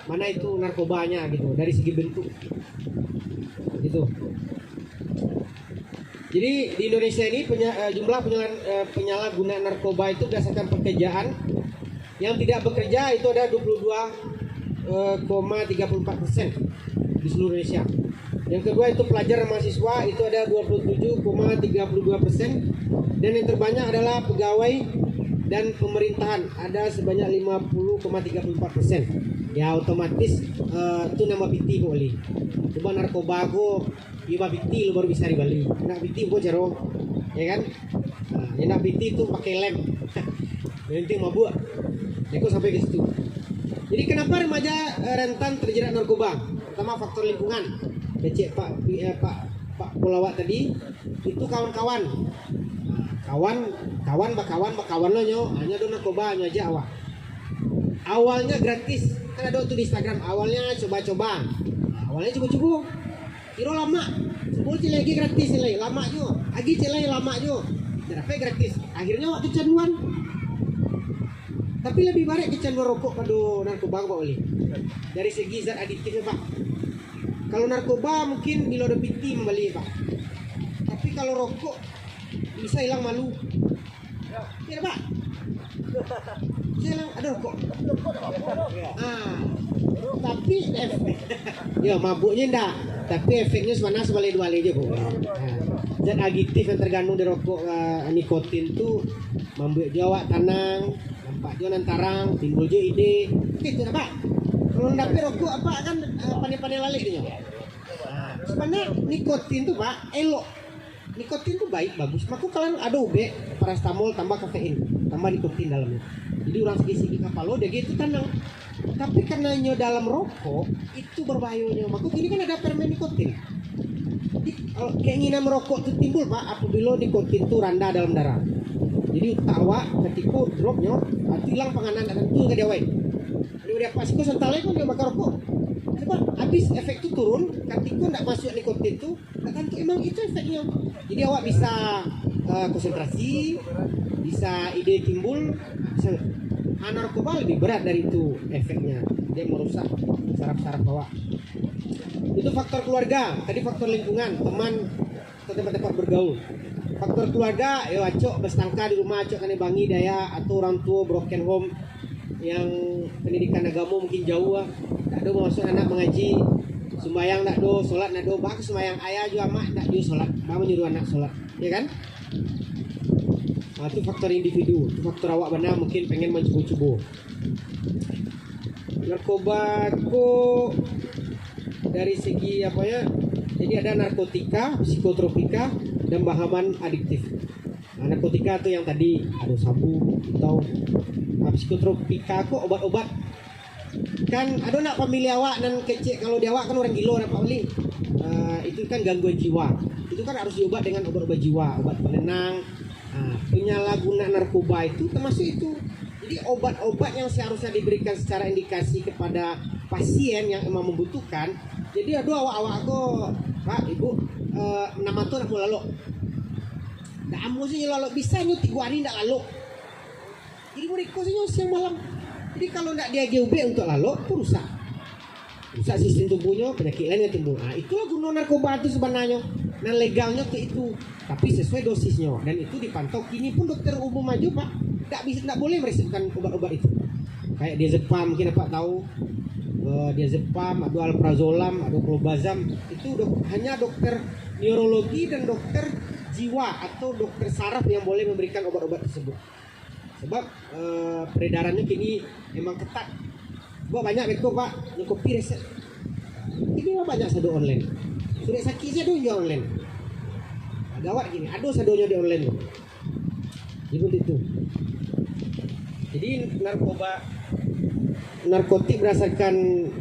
mana itu narkobanya gitu dari segi bentuk gitu. Jadi di Indonesia ini jumlah penyalahguna narkoba itu berdasarkan pekerjaan yang tidak bekerja itu ada 22 di seluruh Indonesia. Yang kedua itu pelajar dan mahasiswa itu ada 27,32%, dan yang terbanyak adalah pegawai dan pemerintahan ada sebanyak 50,34%. Ya otomatis itu nama biti boleh. Coba narkoba ko iba biti lu baru bisa dibali. Nak biti ko jaro, ya kan? Yang nak biti itu pakai lem. Nanti mabuk. Itu sampai ke situ. Jadi kenapa remaja rentan terjerat narkoba? Pertama faktor lingkungan. Kecik Pak Polawat tadi itu kawan-kawan. Kawan lo nyo hanya do narkoba hanya aja awak. Awalnya gratis, kan ada tuh di Instagram. Awalnya coba-coba. Awalnya coba-coba. Kira lama. Sebelum lagi gratis nilai lama jo. Agi celai lama jo. Berapa gratis? Akhirnya waktu kecanduan. Tapi lebih baik kecanduan rokok pada narkoba Pak Oli. Dari segi zat adiktifnya Pak. Kalau narkoba mungkin bila ada piti membeli Pak. Tapi kalau rokok bisa hilang malu. Iya Pak. Saya hilang ada rokok. Tapi efek. Ya mabuknya enggak. Tapi efeknya sebenarnya sebalik-balik aja kok. Zat adiktif yang tergandung di rokok nikotin tuh membuat dia awak tenang, nampak dia nantarang, timbul je ide. Gitu Pak. Kalau dapet rokok apa kan pandai-pandai lalik dia. Sebenarnya nikotin tuh Pak elok. Nikotin tuh baik, bagus. Maka kalian ada ube, parastamol tambah kafein, tambah nikotin dalamnya. Jadi orang segi-segi kapal lo dia gitu tenang. Tapi karena dalam rokok itu berbahayanya. Maka ini kan ada permen nikotin. Jadi kalau keinginan merokok itu timbul Pak apabila nikotin itu rendah dalam darah. Jadi utawa ketika dropnya atau hilang panganan dan itu nggak diawai. Dia pas kau sentalai kau dia bakar rokok. Sebab habis efek itu turun, ketika tidak masuk nikotin itu, tentu emang itu efeknya. Jadi awak bisa konsentrasi, bisa ide timbul, bisa narkoba lebih berat dari itu efeknya. Dia merusak saraf-saraf awak. Itu faktor keluarga, tadi faktor lingkungan, teman atau tempat-tempat bergaul. Faktor keluarga, ya acok berstangka di rumah, acok kan bangi daya atau orang tua broken home yang pendidikan agama mungkin jauh, tak ada masuk anak mengaji, sembahyang tak do, sholat tak do, bahkan sembahyang ayah juga mak tak do sholat, mama nyuruh anak sholat, ya kan? Nah, itu faktor individu, itu faktor awak benar mungkin pengen mencoba-coba. Narkoba kok dari segi apa ya? Jadi ada narkotika, psikotropika, dan bahan adiktif. Nah, narkotika itu yang tadi ada sabu atau psikotropika kok obat-obat. Kan ada nak pemilih awak dan kecil kalau dia awak kan orang gila Pak Oli. Itu kan gangguan jiwa. Itu kan harus diobat dengan obat-obat jiwa, obat penenang. Penyalahguna narkoba itu termasuk itu. Jadi obat-obat yang seharusnya diberikan secara indikasi kepada pasien yang emang membutuhkan. Jadi aduh awak-awak kok Pak Ibu nama tuh nak lalu. Dah amu sih lalu bisa nyuti gua hari ndak lalu. Jadi mereka sih siang malam. Jadi kalau ndak dia GUB untuk lalu itu rusak sistem tubuhnya, penyakit lainnya timbul. Nah itulah guna narkoba itu sebenarnya. Nah legalnya itu tapi sesuai dosisnya dan itu dipantau. Kini pun dokter umum maju Pak ndak boleh meresepkan obat-obat itu. Kayak diazepam mungkin Pak tahu. Diazepam, ada alprazolam, ada clobazam itu hanya dokter neurologi dan dokter jiwa atau dokter saraf yang boleh memberikan obat-obat tersebut. Sebab peredarannya kini memang ketat. Banyak betul Pak, nyokopi resep. Ini banyak sado online. Sudah sakit saya jual online. Gawat gini, aduh sadonya di online loh. Itu. Jadi narkotik berdasarkan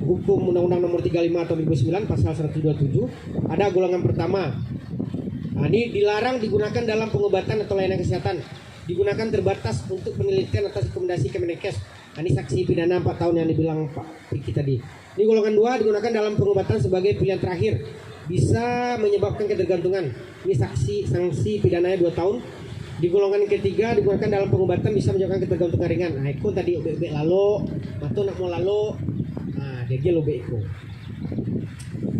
hukum Undang-Undang Nomor 35 Tahun 2009 Pasal 127 ada golongan pertama. Nah, ini dilarang digunakan dalam pengobatan atau layanan kesehatan. Digunakan terbatas untuk penelitian atas rekomendasi Kemenkes. Nah, ini saksi pidana 4 tahun yang dibilang Pak Piki tadi. Ini golongan 2 digunakan dalam pengobatan sebagai pilihan terakhir. Bisa menyebabkan ketergantungan. Ini sanksi pidananya 2 tahun. Di golongan ketiga digunakan dalam pengobatan bisa menyebabkan ketergantungan ringan. Nah, itu tadi obek lalu, atau nak mau lalu, nah dia gelo obek.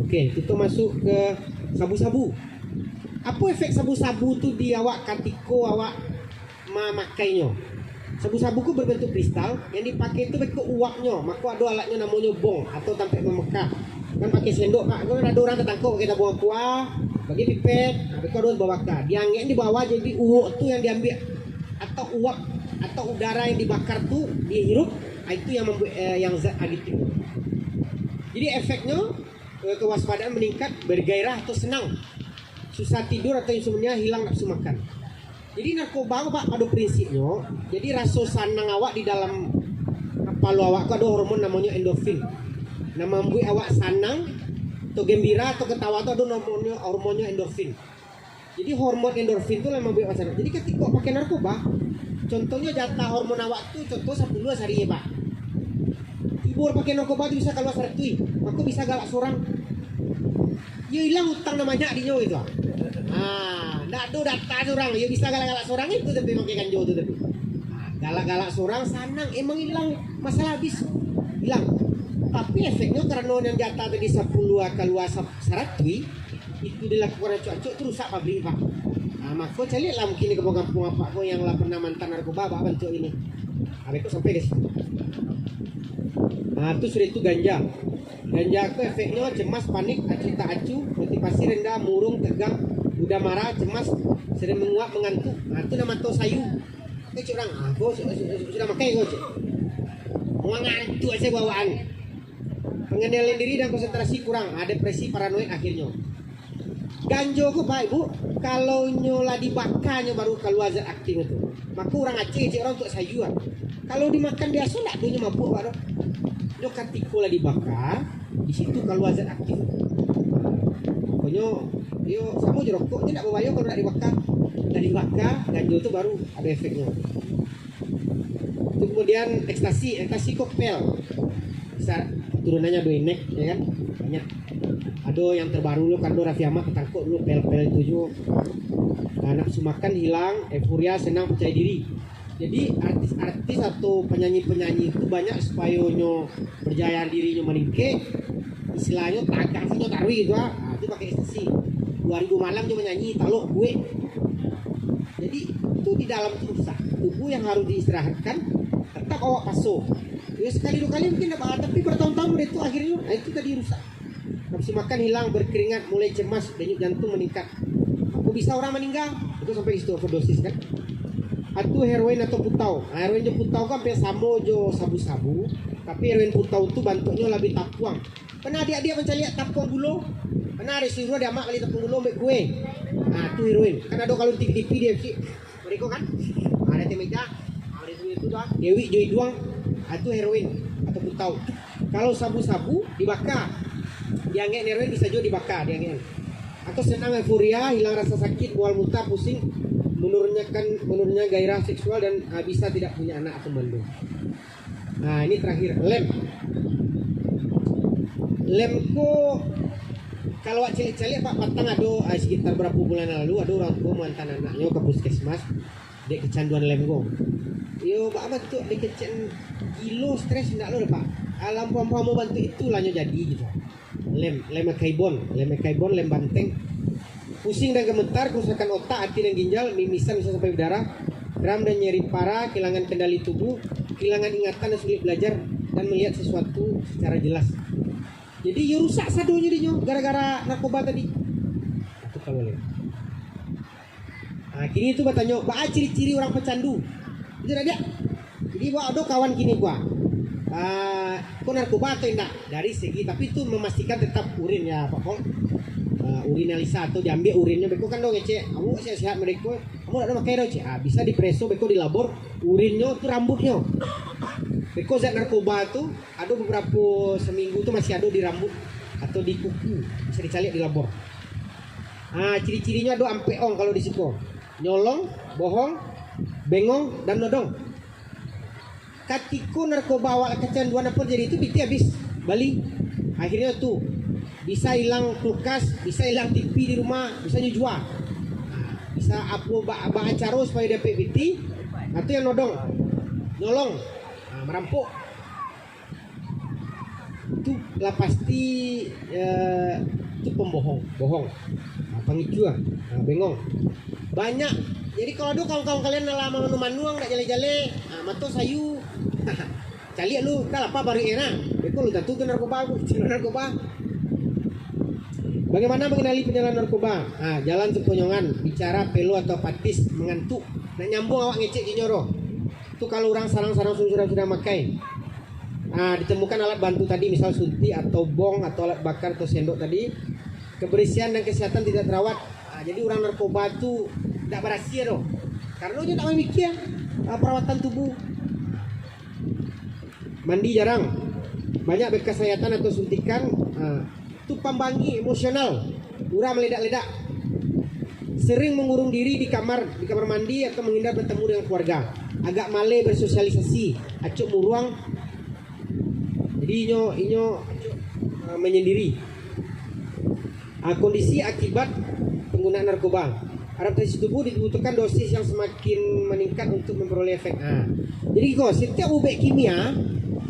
Oke, kita masuk ke sabu-sabu. Apa efek sabu-sabu tu di awak katiko awak memakainya? Sabu-sabu ku berbentuk kristal yang dipakai itu beko uapnya, maka ada alatnya namanya bong atau tampek memekah. Kan pakai sendok Pak, kan ada orang tertangkap kita buang kuah, bagi pipet, nah, beko ada bawa ka. Diangin di bawah jadi uap tuh yang diambil atau uap atau udara yang dibakar tuh dihirup, itu yang membuat yang zat aditif. Jadi efeknya kewaspadaan meningkat, bergairah atau senang, susah tidur atau insomnia, hilang nafsu makan. Jadi narkoba Pak pada prinsipnya, jadi rasa sanang awak di dalam kepala awak ada hormon namanya endorfin. Nah membuat awak sanang atau gembira atau ketawa itu ada namanya hormonnya endorfin. Jadi hormon endorfin itu yang membuat awak sanang. Jadi ketika pakai narkoba, contohnya jatah hormon awak itu contoh 10 sehari ya Pak. Ibu pakai narkoba itu bisa keluar sertui, maka bisa galak seorang. Ya hilang utang namanya adinya gitu. Ndak ada data seorang, ya bisa galak-galak seorang itu tapi pakai ganjo itu tapi. Galak-galak seorang sanang emang hilang, masalah habis hilang. Tapi efeknya karena yang jatah tadi 10 keluar saratui itu dilakukan acuk-acuk itu rusak pabrik Pak. Maka cari lah mungkin ke kampung apa kok yang lah pernah mantan narkoba Pak bentuk ini. Kok sampai ke situ. Itu sudah itu ganja. Ganja itu efeknya cemas, panik, acu tak acu, motivasi rendah, murung, tegang, mudah marah, cemas, sering menguap, mengantuk. Itu nama to sayu. Itu orang, aku sudah pakai kok. Mengantuk aja bawaan. Pengendalian diri dan konsentrasi kurang, depresi, paranoid akhirnya. Ganjo kok Pak Ibu, kalau nyola dibakarnya baru keluar zat aktif itu. Maka orang Aceh orang untuk sayuran. Kalau dimakan biasa enggak punya mabuk Pak. Nyo ketika lah dibakar, di situ keluar zat aktif. Pokoknya yo sama aja rokoknya enggak berbahaya kalau enggak dibakar. Udah dibakar, ganjo itu baru ada efeknya. Itu kemudian ekstasi kokpel. Bisa turunannya 2 nek ya kan? Banyak. Ada yang terbaru lo kan Raffi Ahmad ketangkuk dulu pel-pel 7. Nafsu makan hilang, euforia, senang, percaya diri. Jadi artis-artis atau penyanyi-penyanyi itu banyak supaya nyo percaya dirinya meningkat. Istilahnya tagah sih taruh gitu itu pakai ekstasi. 2000 malam cuma nyanyi taluk gue. Jadi itu di dalam tubuh yang harus diistirahatkan, tetap awak paso. Ya sekali 2 kali mungkin dapat, tapi bertahun-tahun itu akhirnya itu tadi rusak. Nafsu makan hilang, berkeringat, mulai cemas, denyut jantung meningkat. Aku bisa orang meninggal, itu sampai di situ overdosis kan. Atau heroin atau putau. Heroin dan putau kan hampir sama jo sabu-sabu, tapi heroin putau itu bentuknya lebih tapuang. Pernah adik-adik mencari tapuang bulu? Pernah ada suruh dia mak kali tapuang bulu ambil gue. Itu heroin. Kan ada kalau di TV dia sih. Mereka kan ada temeja, ada itu dah. Dewi Joy Duang, itu heroin atau putau. Kalau sabu-sabu dibakar. Diangin heroin bisa juga dibakar diangin. Atau senang euforia, hilang rasa sakit, mual muntah, pusing, menurunnya gairah seksual dan bisa tidak punya anak atau mandu. Ini terakhir lem ko kalau cilik-cilik Pak Patang ada sekitar berapa bulan lalu ada orang tua mantan anaknya ke puskesmas dek kecanduan lem ko. Yo Pak apa tuh dek kecen kilo stres enggak lo Pak. Alam pom-pom bantu itulah jadi gitu. Lem kaibon, lem banteng. Pusing dan gemetar, kerusakan otak, hati dan ginjal, mimisan bisa sampai berdarah, kram dan nyeri parah, kehilangan kendali tubuh, kehilangan ingatan dan sulit belajar dan melihat sesuatu secara jelas. Jadi ya rusak sadonya dia gara-gara narkoba tadi. Itu kalau lem. Kini itu bertanya, apa ciri-ciri orang pecandu? Itu ada. Jadi ada kawan kini gua. Kok narkoba atau enggak? Dari segi tapi itu memastikan tetap urin ya Pak Pol. Urinalisa atau diambil urinnya beko kan dong ngecek kamu sehat mereka kamu tidak pakai dong bisa dipreso beko di labor urinnya itu rambutnya beko zat narkoba itu ada beberapa seminggu itu masih ada di rambut atau di kuku bisa dicari di labor. Ciri-cirinya ada ampeong kalau di situ nyolong, bohong, bengong dan nodong. Ketika narkoba awal kecanduan apa jadi itu piti habis balik akhirnya tuh bisa hilang kulkas, bisa hilang TV di rumah, bisa nyujuan, bisa apa acara supaya dapat PT, atau yang nodong, nyolong, merampok, itu lah pasti itu pembohong, bohong, pengicu, bengong. Banyak Jadi kalau ada kawan-kawan kalian dalam manuang nak jale-jale, mato sayu. Cali lu dah apa baru enak. Itu lu tentu narkoba, narkoba. Bagaimana mengenali penyalahgunaan narkoba? Jalan seponjongan, bicara pelu atau patis, mengantuk, nak nyambung awak ngecek di nyoro. Itu kalau orang sarang-sarang sudah makai. Ditemukan alat bantu tadi, misal suntik atau bong atau alat bakar atau sendok tadi. Kebersihan dan kesehatan tidak terawat. Jadi orang narkoba itu tidak berhasil loh. Karena dia tak memikir perawatan tubuh. Mandi jarang. Banyak bekas sayatan atau suntikan. Itu pembangi emosional. Urah meledak-ledak. Sering mengurung diri di kamar mandi atau menghindar bertemu dengan keluarga. Agak male bersosialisasi. Acuk muruang. Jadi inyo menyendiri. Kondisi akibat penggunaan narkoba. Adaptasi tubuh dibutuhkan dosis yang semakin meningkat untuk memperoleh efek. Jadi setiap obat kimia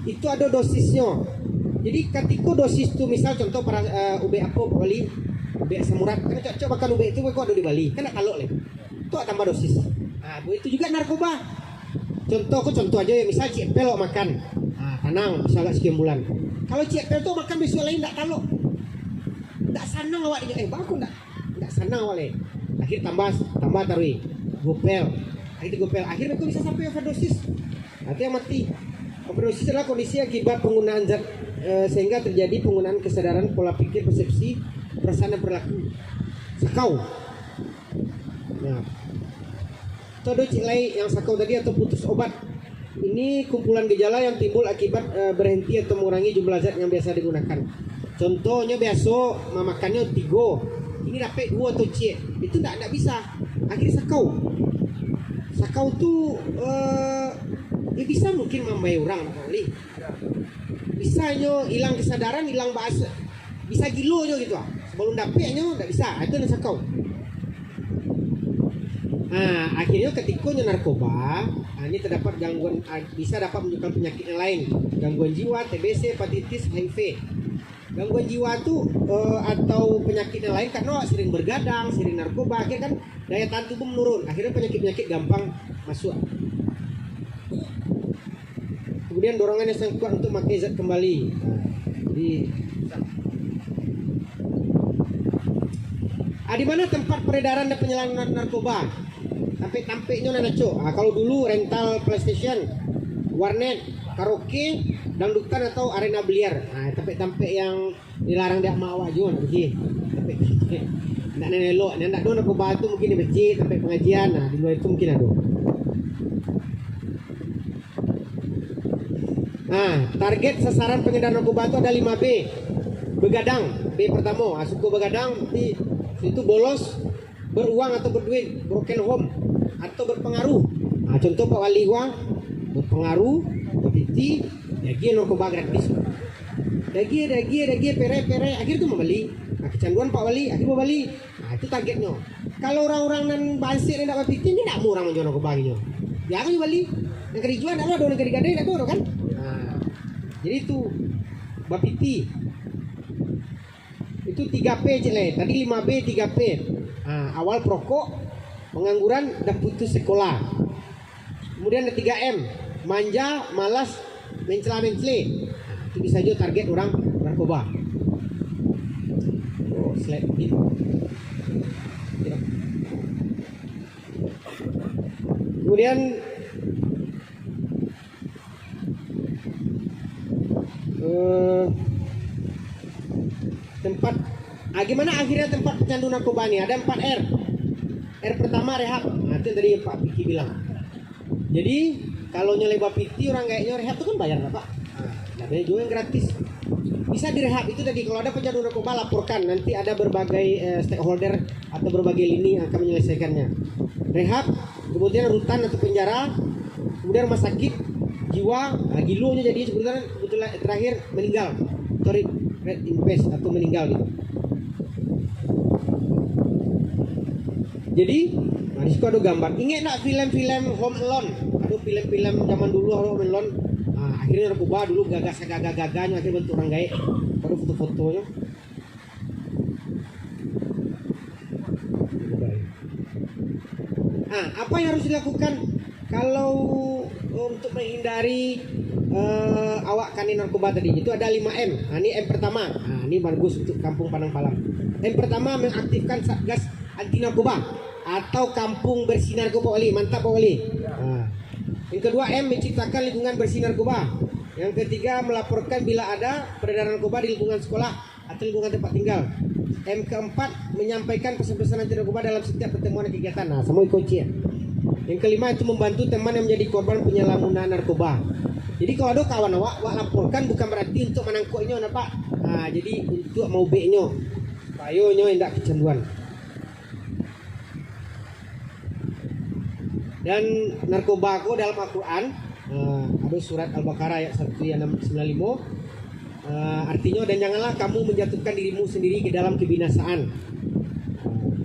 itu ada dosisnya. Jadi ketika dosis itu misal contoh para obat apa Bali, obat asam urat, kan cocok makan obat itu kok ada di Bali, kan nak kalok leh. Itu tambah dosis. Itu juga narkoba. Contoh aja ya, misal CPL makan. Tenang, bisa agak sekian bulan. Kalau CPL tuh makan besok lain tak kalok. Tak senang awak dia, bagus tak senang awak leh. Akhir tambah taruh gopel. Akhir mereka bisa sampai overdosis. Nanti yang mati. Overdosis adalah kondisi akibat penggunaan zat sehingga terjadi penggunaan kesadaran, pola pikir, persepsi, perasaan dan perilaku. Sakau. Nah, itu ada yang sakau tadi atau putus obat. Ini kumpulan gejala yang timbul akibat berhenti atau mengurangi jumlah zat yang biasa digunakan. Contohnya biasa makannya 3, ini dapat 2 atau C, itu tidak bisa. Akhirnya sakau tuh bisa mungkin membayar orang kali. Bisa hilang kesadaran, hilang bahasa, bisa gilo gitu. Sebelum dapetnya tidak bisa, itu yang sakau. Akhirnya ketika narkoba, ini terdapat gangguan, bisa dapat menunjukkan penyakit yang lain, gangguan jiwa, TBC, hepatitis, HIV. Gangguan jiwa itu atau penyakit yang lain karena sering bergadang, sering narkoba, akhirnya kan daya tahan tubuh menurun, akhirnya penyakit-penyakit gampang masuk. Kemudian dorongan yang sangat kuat untuk memakai zat kembali. Di mana tempat peredaran dan penyalahgunaan narkoba? Tampaknya nanaco. Kalau dulu rental PlayStation, warnet, karaoke, dangdutan atau arena biliar. Tampek yang dilarang dia sama awak juga pergi. Nak nelok, nak do narkoba itu mungkin di masjid, sampai pengajian. Di luar itu mungkin ada. Target sasaran pengedar narkoba itu ada 5B. Begadang, B pertama. Suku begadang itu bolos, beruang atau berduit, broken home atau berpengaruh. Contoh Pak Wali Wang berpengaruh, berpiti, dagi narkoba gratis. Dagi pere, akhir itu membeli. Kecanduan Pak Wali, akhir membeli. Itu targetnya. Kalau orang-orang nan bansir yang dapat piti, ini tidak mau orang menjual narkoba gitu. Dia akan beli. Yang kerja tidak ada, yang kerja tidak ada kan? Jadi itu bapiti. Itu 3P cile. Tadi 5B 3P. Awal perokok, pengangguran, dan putus sekolah. Kemudian ada 3M, manja, malas, mencela-mencele. Itu bisa juga target orang narkoba. Slide gitu. Kemudian tempat gimana akhirnya tempat pecandu narkoba ini? Ada 4R. R pertama rehab. Itu tadi Pak Piki bilang. Jadi kalau nyelai bapiti orang kayaknya rehab itu kan bayar nggak Pak? Ada juga yang gratis. Bisa direhab itu tadi kalau ada pecandu narkoba laporkan, nanti ada berbagai stakeholder atau berbagai lini yang akan menyelesaikannya. Rehab, kemudian rutan atau penjara, kemudian rumah sakit jiwa, gilunya jadi sebetulnya terakhir meninggal, red invest atau meninggal gitu. Jadi, di situ ada gambar. Ingat nak film-film Home Alone? Ada film-film zaman dulu Home Alone. Akhirnya narkoba dulu gagah-gagahnya akhirnya bentuk orang gaib. Ada foto-fotonya. Nah, apa yang harus dilakukan kalau untuk menghindari awak kani narkoba tadi? Itu ada 5M. Nah, ini M pertama. Nah, ini bagus untuk Kampung Padang Palang. M pertama, mengaktifkan Satgas anti narkoba atau kampung bersih narkoba Wali. Mantap Pak Wali. Nah, yang kedua M, menciptakan lingkungan bersih narkoba. Yang ketiga, melaporkan bila ada peredaran narkoba di lingkungan sekolah atau lingkungan tempat tinggal. M keempat, menyampaikan pesan-pesan anti narkoba dalam setiap pertemuan dan kegiatan. Nah, semua kunci ya. Yang kelima itu membantu teman yang menjadi korban penyalahgunaan narkoba. Jadi kalau ada kawan awak laporkan bukan berarti untuk menangkuknya, Pak. Nah, jadi untuk mau B-nya, payonya tidak kecanduan. Dan narkoba ko dalam Al-Quran ada surat Al-Baqarah ayat 1695, artinya dan janganlah kamu menjatuhkan dirimu sendiri ke dalam kebinasaan.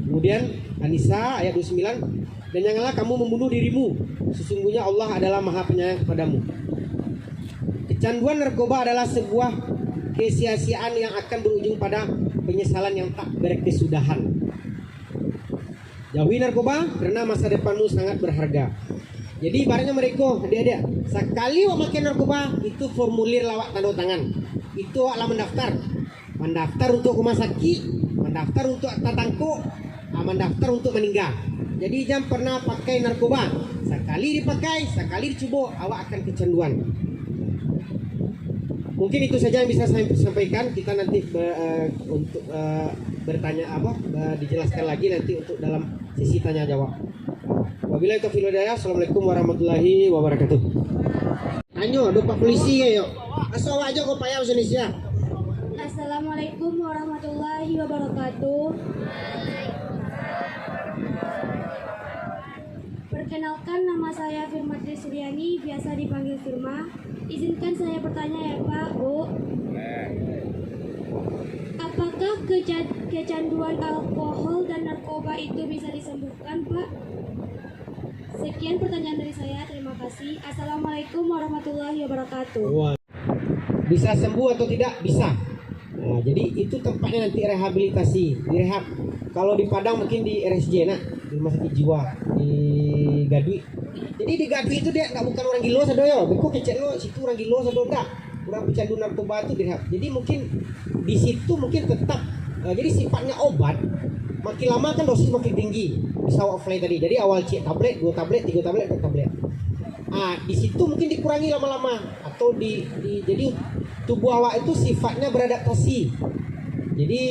Kemudian An-Nisa ayat 29, dan janganlah kamu membunuh dirimu, sesungguhnya Allah adalah Maha Penyayang kepadamu. Kecanduan narkoba adalah sebuah kesia-siaan yang akan berujung pada penyesalan yang tak berkesudahan. Jauhi narkoba karena masa depanmu sangat berharga. Jadi ibaratnya mereka, adik-adik, sekali awak makan narkoba, itu formulir lawak tanda tangan. Itu awaklah mendaftar. Mendaftar untuk rumah sakit, mendaftar untuk tatangko, mendaftar untuk meninggal. Jadi jangan pernah pakai narkoba. Sekali dipakai, sekali dicoba, awak akan kecanduan. Mungkin itu saja yang bisa saya sampaikan. Kita nanti untuk bertanya dijelaskan lagi nanti untuk dalam sesi tanya jawab. Wabillahi taufiq wal hidayah. Assalamualaikum warahmatullahi wabarakatuh. Anyo, ada Pak polisi ya, yuk. Asal aja kok payah Indonesia. Assalamualaikum warahmatullahi wabarakatuh. Perkenalkan, nama saya Firmatri Suryani, biasa dipanggil Firma. Izinkan saya bertanya ya Pak, Bu. Apakah kecanduan alkohol dan narkoba itu bisa disembuhkan, Pak? Sekian pertanyaan dari saya, terima kasih. Assalamualaikum warahmatullahi wabarakatuh. Bisa sembuh atau tidak? Bisa. Nah, jadi itu tempatnya nanti rehabilitasi, direhab. Kalau di Padang mungkin di RSJ, di rumah sakit jiwa di Gadwi. Jadi di Gadwi itu dia nggak bukan orang gila sadoyo, beko kecek lo, situ orang gila sadoyo enggak. Orang pecandu narkoba itu direhab. Jadi mungkin di situ mungkin tetap jadi sifatnya obat. Makin lama kan dosis makin tinggi. Bisa offline tadi. Jadi awal tablet, 2 tablet, 3 tablet, 4 tablet. Di situ mungkin dikurangi lama-lama atau jadi tubuh awak itu sifatnya beradaptasi. Jadi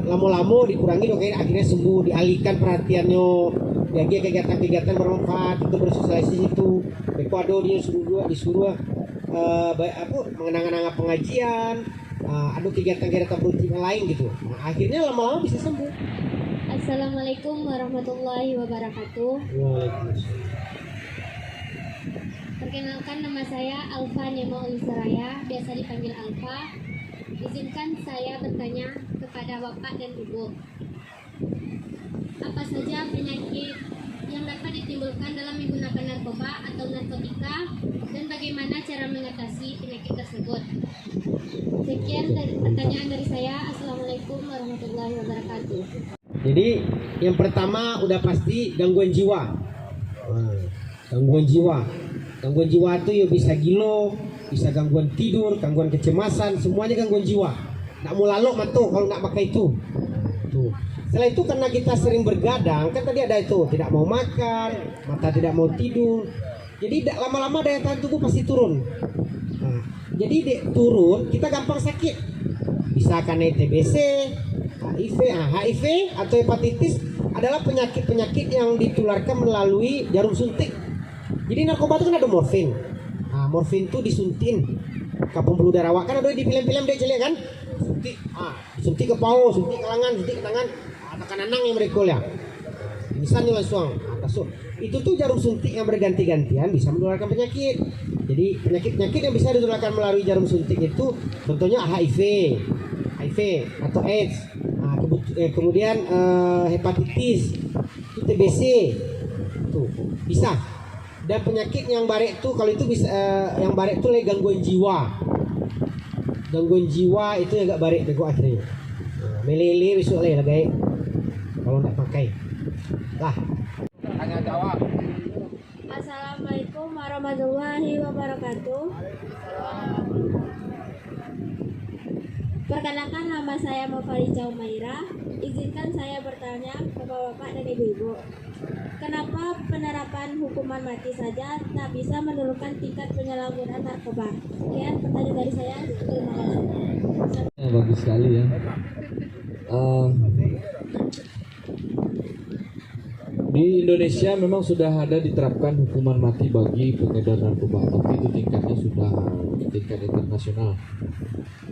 lama-lama dikurangi dong, akhirnya sembuh, dialihkan perhatiannya bagi kegiatan-kegiatan bermanfaat, itu bersosialisasi itu. Beko ada dia disuruh mengenang-enang pengajian, ada kegiatan-kegiatan produktif lain gitu. Nah, akhirnya lama-lama bisa sembuh. Assalamualaikum warahmatullahi wabarakatuh. Waalaikumsalam. Perkenalkan, nama saya Alfa Nemo Ulisaraya, biasa dipanggil Alfa. Izinkan saya bertanya kepada Bapak dan Ibu. Apa saja penyakit yang dapat ditimbulkan dalam menggunakan narkoba atau narkotika dan bagaimana cara mengatasi penyakit tersebut? Sekian pertanyaan dari saya. Assalamualaikum warahmatullahi wabarakatuh. Jadi yang pertama udah pasti gangguan jiwa. Gangguan jiwa itu ya bisa gilo, bisa gangguan tidur, gangguan kecemasan, semuanya gangguan jiwa. Nggak mau lalok matu kalau nggak pakai itu. Tuh. Setelah itu karena kita sering bergadang, kan tadi ada itu, tidak mau makan, mata tidak mau tidur. Jadi lama-lama daya tahan tubuh pasti turun. Nah, jadi turun, kita gampang sakit. Bisa karena TBC, HIV atau hepatitis adalah penyakit-penyakit yang ditularkan melalui jarum suntik. Jadi narkoba itu kan ada morfin. Morfin itu disuntin ke pembuluh darah. Kan ada di film-film dia jelek kan? Suntik, disuntik ke paha, suntik ke lengan, suntik ke tangan. Tekan-anang yang mereka lihat. Misalnya langsung. Itu tuh jarum suntik yang berganti-gantian bisa menularkan penyakit. Jadi penyakit-penyakit yang bisa ditularkan melalui jarum suntik itu contohnya HIV atau AIDS. Kemudian hepatitis, TBC, tuh bisa. Dan penyakit yang barek itu kalau itu bisa yang barek itu gangguan jiwa. Gangguan jiwa itu agak barek bego akhirnya. Melele besok lah guys. Kalau nggak pakai lah. Jawab. Assalamualaikum warahmatullahi wabarakatuh. Perkenalkan, nama saya Mufalica Umaira. Izinkan saya bertanya Bapak-bapak dan Ibu-ibu, kenapa penerapan hukuman mati saja tak bisa menurunkan tingkat penyalahgunaan narkoba? Sekian pertanyaan dari saya. Terima kasih. Bagus sekali ya. Di Indonesia memang sudah ada diterapkan hukuman mati bagi pengedar narkoba, tapi itu tingkatnya sudah tingkat internasional.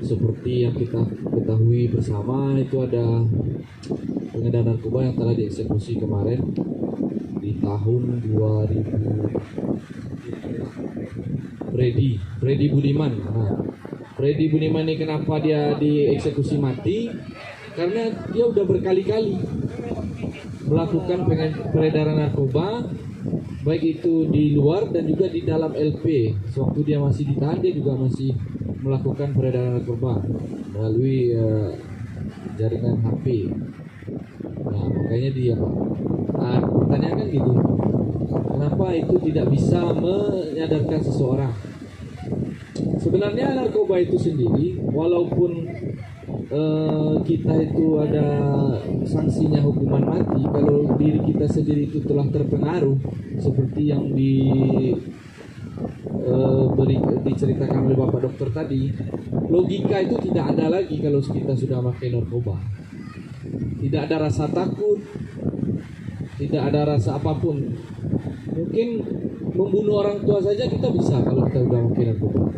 Seperti yang kita ketahui bersama, itu ada pengedar narkoba yang telah dieksekusi kemarin di tahun 2000. Freddy Budiman. Nah, Freddy Budiman ini kenapa dia dieksekusi mati? Karena dia udah berkali-kali melakukan peredaran narkoba, baik itu di luar dan juga di dalam LP. Sewaktu dia masih ditahan, dia juga masih melakukan peredaran narkoba melalui jaringan HP. Nah, makanya dia pertanyaan kan gitu, kenapa itu tidak bisa menyadarkan seseorang? Sebenarnya narkoba itu sendiri, walaupun kita itu ada sanksinya hukuman mati, kalau diri kita sendiri itu telah terpengaruh seperti yang diceritakan oleh Bapak Dokter tadi, logika itu tidak ada lagi kalau kita sudah pakai narkoba. Tidak ada rasa takut, tidak ada rasa apapun. Mungkin membunuh orang tua saja kita bisa kalau kita sudah pakai narkoba.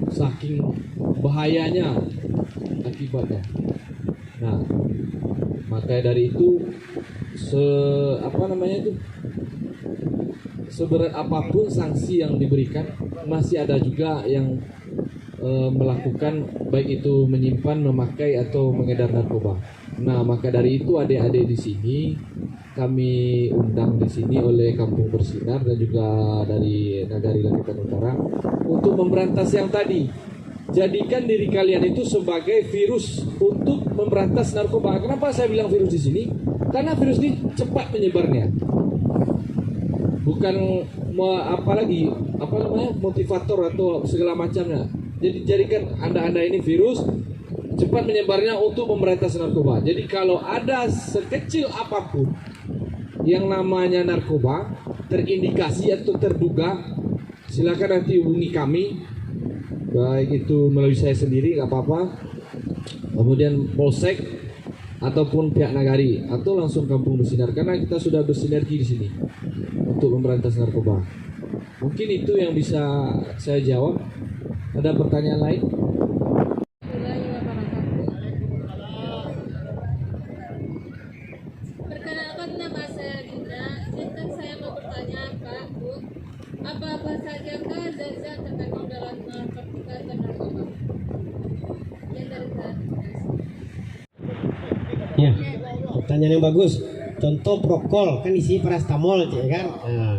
Saking bahayanya akibatnya. Nah, maka dari itu seberat apapun sanksi yang diberikan, masih ada juga yang melakukan baik itu menyimpan, memakai atau mengedar narkoba. Nah, maka dari itu adik-adik di sini kami undang di sini oleh Kampung Bersinar dan juga dari Nagari Lakitan Utara untuk memberantas yang tadi. Jadikan diri kalian itu sebagai virus untuk memberantas narkoba. Kenapa saya bilang virus di sini? Karena virus ini cepat menyebarnya. Bukan motivator atau segala macamnya. Jadi jadikan anda ini virus cepat menyebarnya untuk memberantas narkoba. Jadi kalau ada sekecil apapun yang namanya narkoba terindikasi atau terduga, silakan nanti hubungi kami, baik itu melalui saya sendiri nggak apa-apa, kemudian Polsek ataupun pihak Nagari, atau langsung Kampung Bersinar, karena kita sudah bersinergi di sini untuk memberantas narkoba. Mungkin itu yang bisa saya jawab. Ada pertanyaan lain? Perkenalkan, nama saya Dinda. Izinkan saya mau bertanya, Pak, Bu, apa-apa saja zat-zat terkandung dalam narkotika dan narkoba? Yang dari saya. Ya, pertanyaan yang bagus. Contoh prokol kan isi parastamol, ya kan? Nah,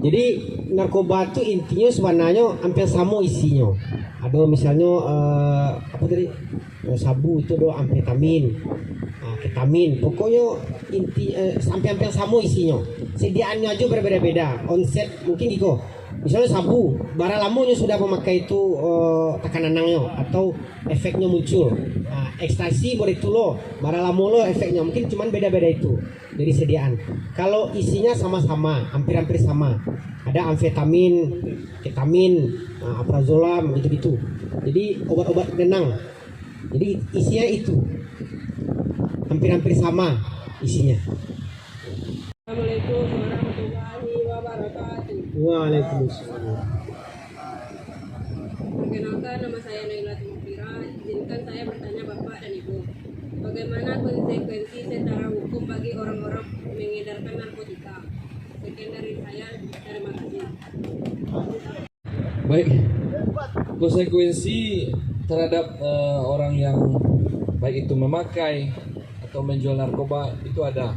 jadi narkoba itu intinya sebenarnya hampir sama isinya. Ada misalnya sabu itu ada amfetamin, ketamin. Pokoknya inti hampir sama isinya. Sediaannya aja berbeda-beda. Onset mungkin gitu. Misalnya sabu, bara lamanya sudah memakai itu tekanannya atau efeknya muncul. Nah, ekstasi boleh itu loh, bara lamo efeknya mungkin cuman beda-beda itu dari sediaan. Kalau isinya sama-sama, hampir-hampir sama. Ada amfetamin, ketamin, aprazolam gitu-gitu. Jadi obat-obat penenang. Jadi isinya itu hampir-hampir sama isinya. Assalamualaikum warahmatullahi wabarakatuh. Waalaikumsalam. Perkenalkan, nama saya Naila Tumfira. Izinkan saya bertanya Bapak dan Ibu, bagaimana konsekuensi secara hukum bagi orang-orang mengedarkan narkotika? Sekian dari saya, terima kasih. Baik, konsekuensi terhadap orang yang baik itu memakai atau menjual narkoba itu ada.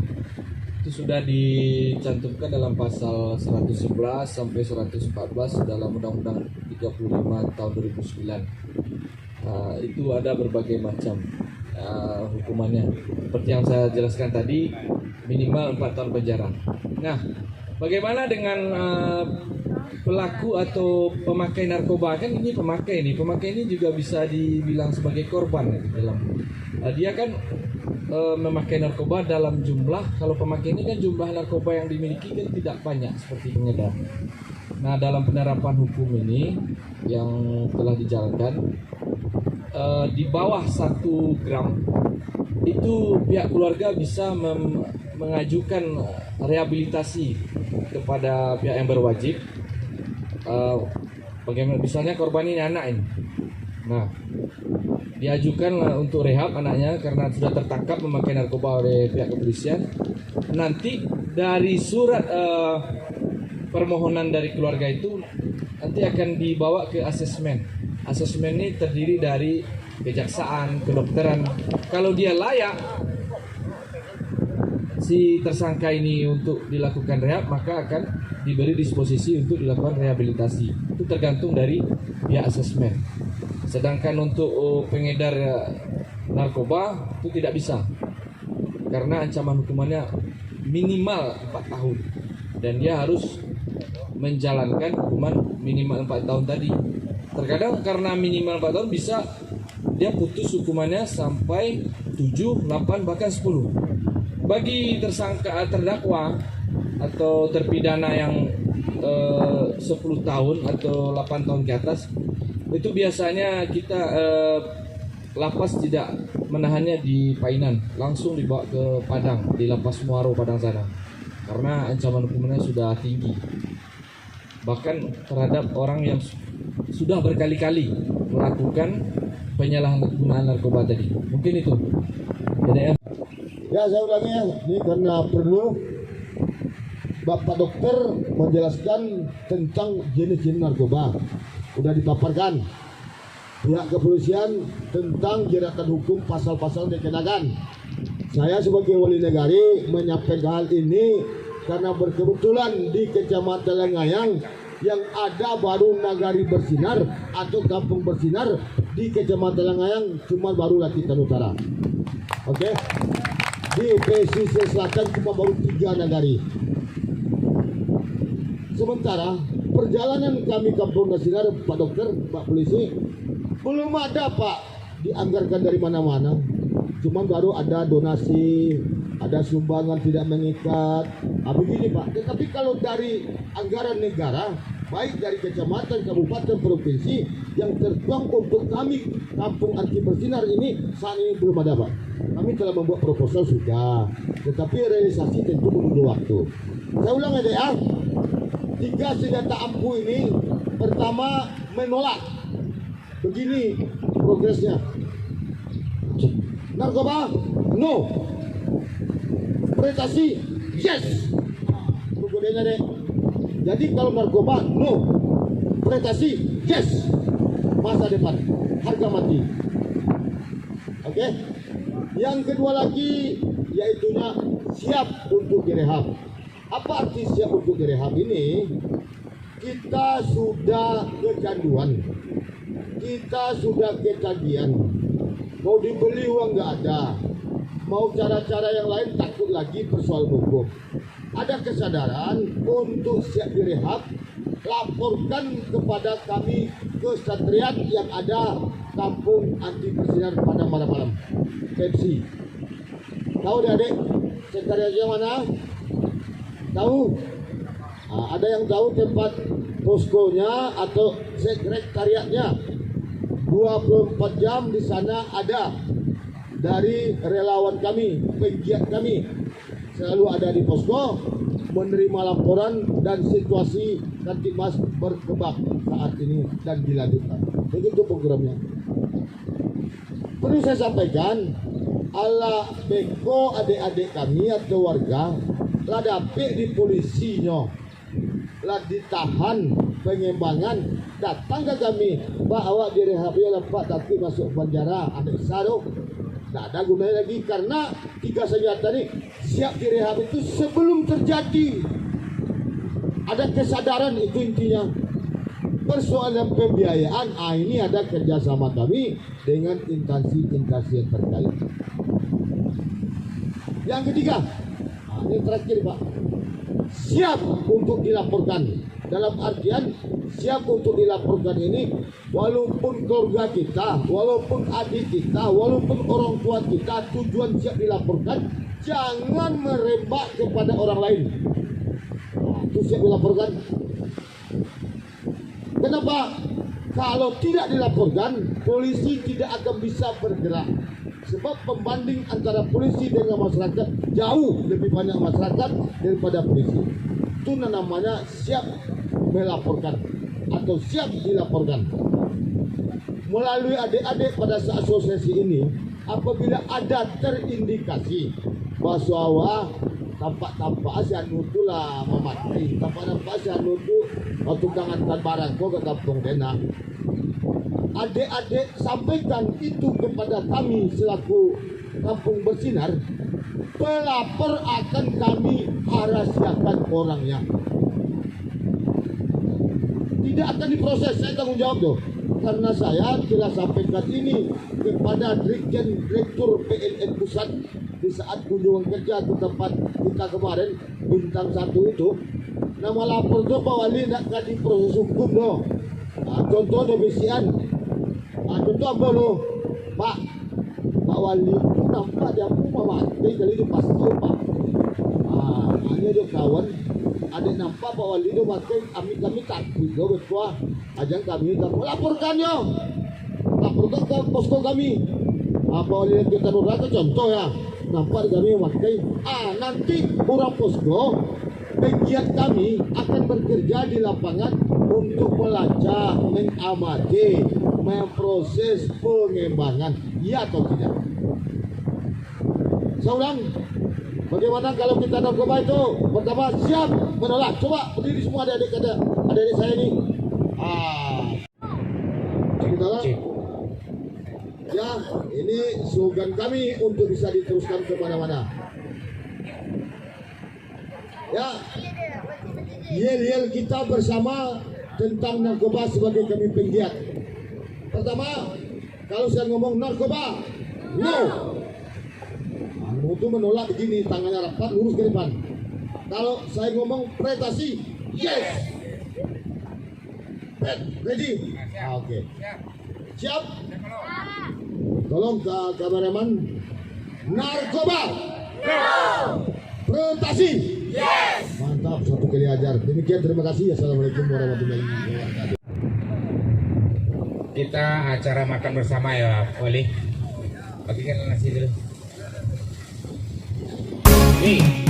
Itu sudah dicantumkan dalam pasal 111 sampai 114 dalam Undang-Undang 35 tahun 2009. Itu ada berbagai macam hukumannya. Seperti yang saya jelaskan tadi, minimal 4 tahun penjara. Nah, bagaimana dengan pelaku atau pemakai narkoba? Kan ini pemakai ini juga bisa dibilang sebagai korban ya, dalam dia kan memakai narkoba dalam jumlah, kalau pemakai ini kan jumlah narkoba yang dimiliki kan tidak banyak seperti pengedar. Nah, dalam penerapan hukum ini yang telah dijalankan di bawah 1 gram itu pihak keluarga bisa mengajukan rehabilitasi kepada pihak yang berwajib. Bagaimana misalnya korban ini anak ini, nah diajukan untuk rehab anaknya karena sudah tertangkap memakai narkoba oleh pihak kepolisian. Nanti dari surat permohonan dari keluarga itu nanti akan dibawa ke asesmen. Asesmen ini terdiri dari kejaksaan, kedokteran. Kalau dia layak si tersangka ini untuk dilakukan rehab, maka akan diberi disposisi untuk dilakukan rehabilitasi. Itu tergantung dari pihak asesmen. Sedangkan untuk pengedar narkoba itu tidak bisa, karena ancaman hukumannya minimal 4 tahun dan dia harus menjalankan hukuman minimal 4 tahun tadi. Terkadang karena minimal 4 tahun bisa dia putus hukumannya sampai 7, 8 bahkan 10. Bagi tersangka terdakwa atau terpidana yang 10 tahun atau 8 tahun ke atas, itu biasanya kita lapas tidak menahannya di Painan, langsung dibawa ke Padang, di Lapas Muaro Padang sana, karena ancaman hukumannya sudah tinggi. Bahkan terhadap orang yang sudah berkali-kali melakukan penyalahgunaan narkoba tadi. Mungkin itu. Jadi Ya, saya ulangi ya, ini karena perlu Bapak Dokter menjelaskan tentang jenis-jenis narkoba. Sudah dipaparkan pihak kepolisian tentang jeratan hukum pasal-pasal yang dikenakan. Saya sebagai wali negari menyampaikan hal ini karena berkebetulan di Kecamatan Lengayang yang ada baru Nagari Bersinar atau Kampung Bersinar di Kecamatan Lengayang cuma baru Lakitan Utara. Oke. Di pesisir selatan cuma baru 3 nagari. Sementara perjalanan kami Kampung Bersinar, Pak Dokter, Pak Polisi, belum ada Pak dianggarkan dari mana-mana. Cuma baru ada donasi, ada sumbangan tidak mengikat. Begini Pak, tetapi kalau dari anggaran negara, baik dari kecamatan, kabupaten, provinsi yang tertuang untuk kami Kampung Anti Bersinar ini saat ini belum ada Pak. Kami telah membuat proposal sudah, tetapi realisasi tentu butuh waktu. Saya ulang aja ya. 3 senjata ampuh ini pertama menolak. Begini progresnya. Narkoba, no. Prestasi, yes. Tunggu deh. Jadi kalau narkoba, no. Prestasi, yes. Masa depan, harga mati. Oke. Yang kedua lagi, yaitunya siap untuk direhab. Apa arti siap untuk direhab ini? Kita sudah kecanduan, kita sudah ketagihan, mau dibeli uang nggak ada, mau cara-cara yang lain takut lagi persoalan hukum. Ada kesadaran untuk siap direhab, laporkan kepada kami kesatrian yang ada Kampung Anti Bersinar pada malam-malam. Pepsi. Tahu adik sekretariatnya mana? Tahu? Nah, ada yang tahu tempat poskonya atau sekretariatnya? 24 jam di sana ada dari relawan kami, penggiat kami. Selalu ada di posko, menerima laporan dan situasi Kamtibmas berkembang saat ini dan dilanjutkan. Begitu programnya. Perlu saya sampaikan, ala beko adik-adik kami atau warga lah dapet di polisinya, lah ditahan pengembangan, datang ke kami, Pak awak direhab ya Pak, tapi masuk penjara, adik saro. Tidak ada gunanya lagi karena 3 senjata ini siap direhab itu sebelum terjadi. Ada kesadaran itu intinya. Persoalan pembiayaan, ini ada kerjasama kami dengan instansi-instansi yang terkait. Yang ketiga, ini terakhir Pak, siap untuk dilaporkan. Dalam artian siap untuk dilaporkan ini, walaupun keluarga kita, walaupun adik kita, walaupun orang tua kita, tujuan siap dilaporkan, jangan merembak kepada orang lain. Itu siap dilaporkan. Kenapa? Kalau tidak dilaporkan, polisi tidak akan bisa bergerak. Sebab pembanding antara polisi dengan masyarakat jauh lebih banyak masyarakat daripada polisi. Itu namanya siap melaporkan atau siap dilaporkan. Melalui adik-adik pada saat asosiasi ini, apabila ada terindikasi bahwa tampak-tampak asia nutulah memakai, tampak-tampak asia nutu tukang antar barang kau ke kampung Dena, adik-adik sampaikan itu kepada kami selaku Kampung Bersinar. Pelapor akan kami rahasiakan orangnya. Tidak akan diproses, saya tanggung jawab tuh. Karena saya telah sampaikan ini kepada Direktur PLN Pusat di saat kunjungan kerja ke tempat kita kemarin, bintang 1 itu. Nama lapor tuh Pak Wali tidak akan diproses hukum doh. Contoh debisian. Contoh apa loh, Pak Wali nampak dia mau mati kali itu pasti Pak. Hanya dia kawan. Ada nampak Pak Wali itu mati, kami takut do betul. Ajang kami laporkan yo. Laporkan ke posko kami. Pak Wali kita nuraka contoh ya. Nampak kami mati. Nanti orang posko pegiat kami akan bekerja di lapangan untuk melacak, mengamati, memproses pengembangan, iya atau tidak. Seorang, bagaimana kalau kita narkoba itu? Pertama, siap menolak. Coba berdiri semua adik-adik saya ini. Kita lah. Ya, ini slogan kami untuk bisa diteruskan kemana-mana. Ya, yel-yel kita bersama tentang narkoba sebagai kami penggiat. Pertama, kalau saya ngomong narkoba, no. Itu menolak begini, tangannya rapat, lurus ke depan. Kalau saya ngomong prestasi, yes. Ready? Oke. Siap? Tolong ke kameraman. Narkoba. No. Prestasi. Yes. Mantap, satu kali ajar. Demikian, terima kasih. Assalamualaikum warahmatullahi wabarakatuh. Kita acara makan bersama ya, Wali. Bagikan nasi dulu. Nih.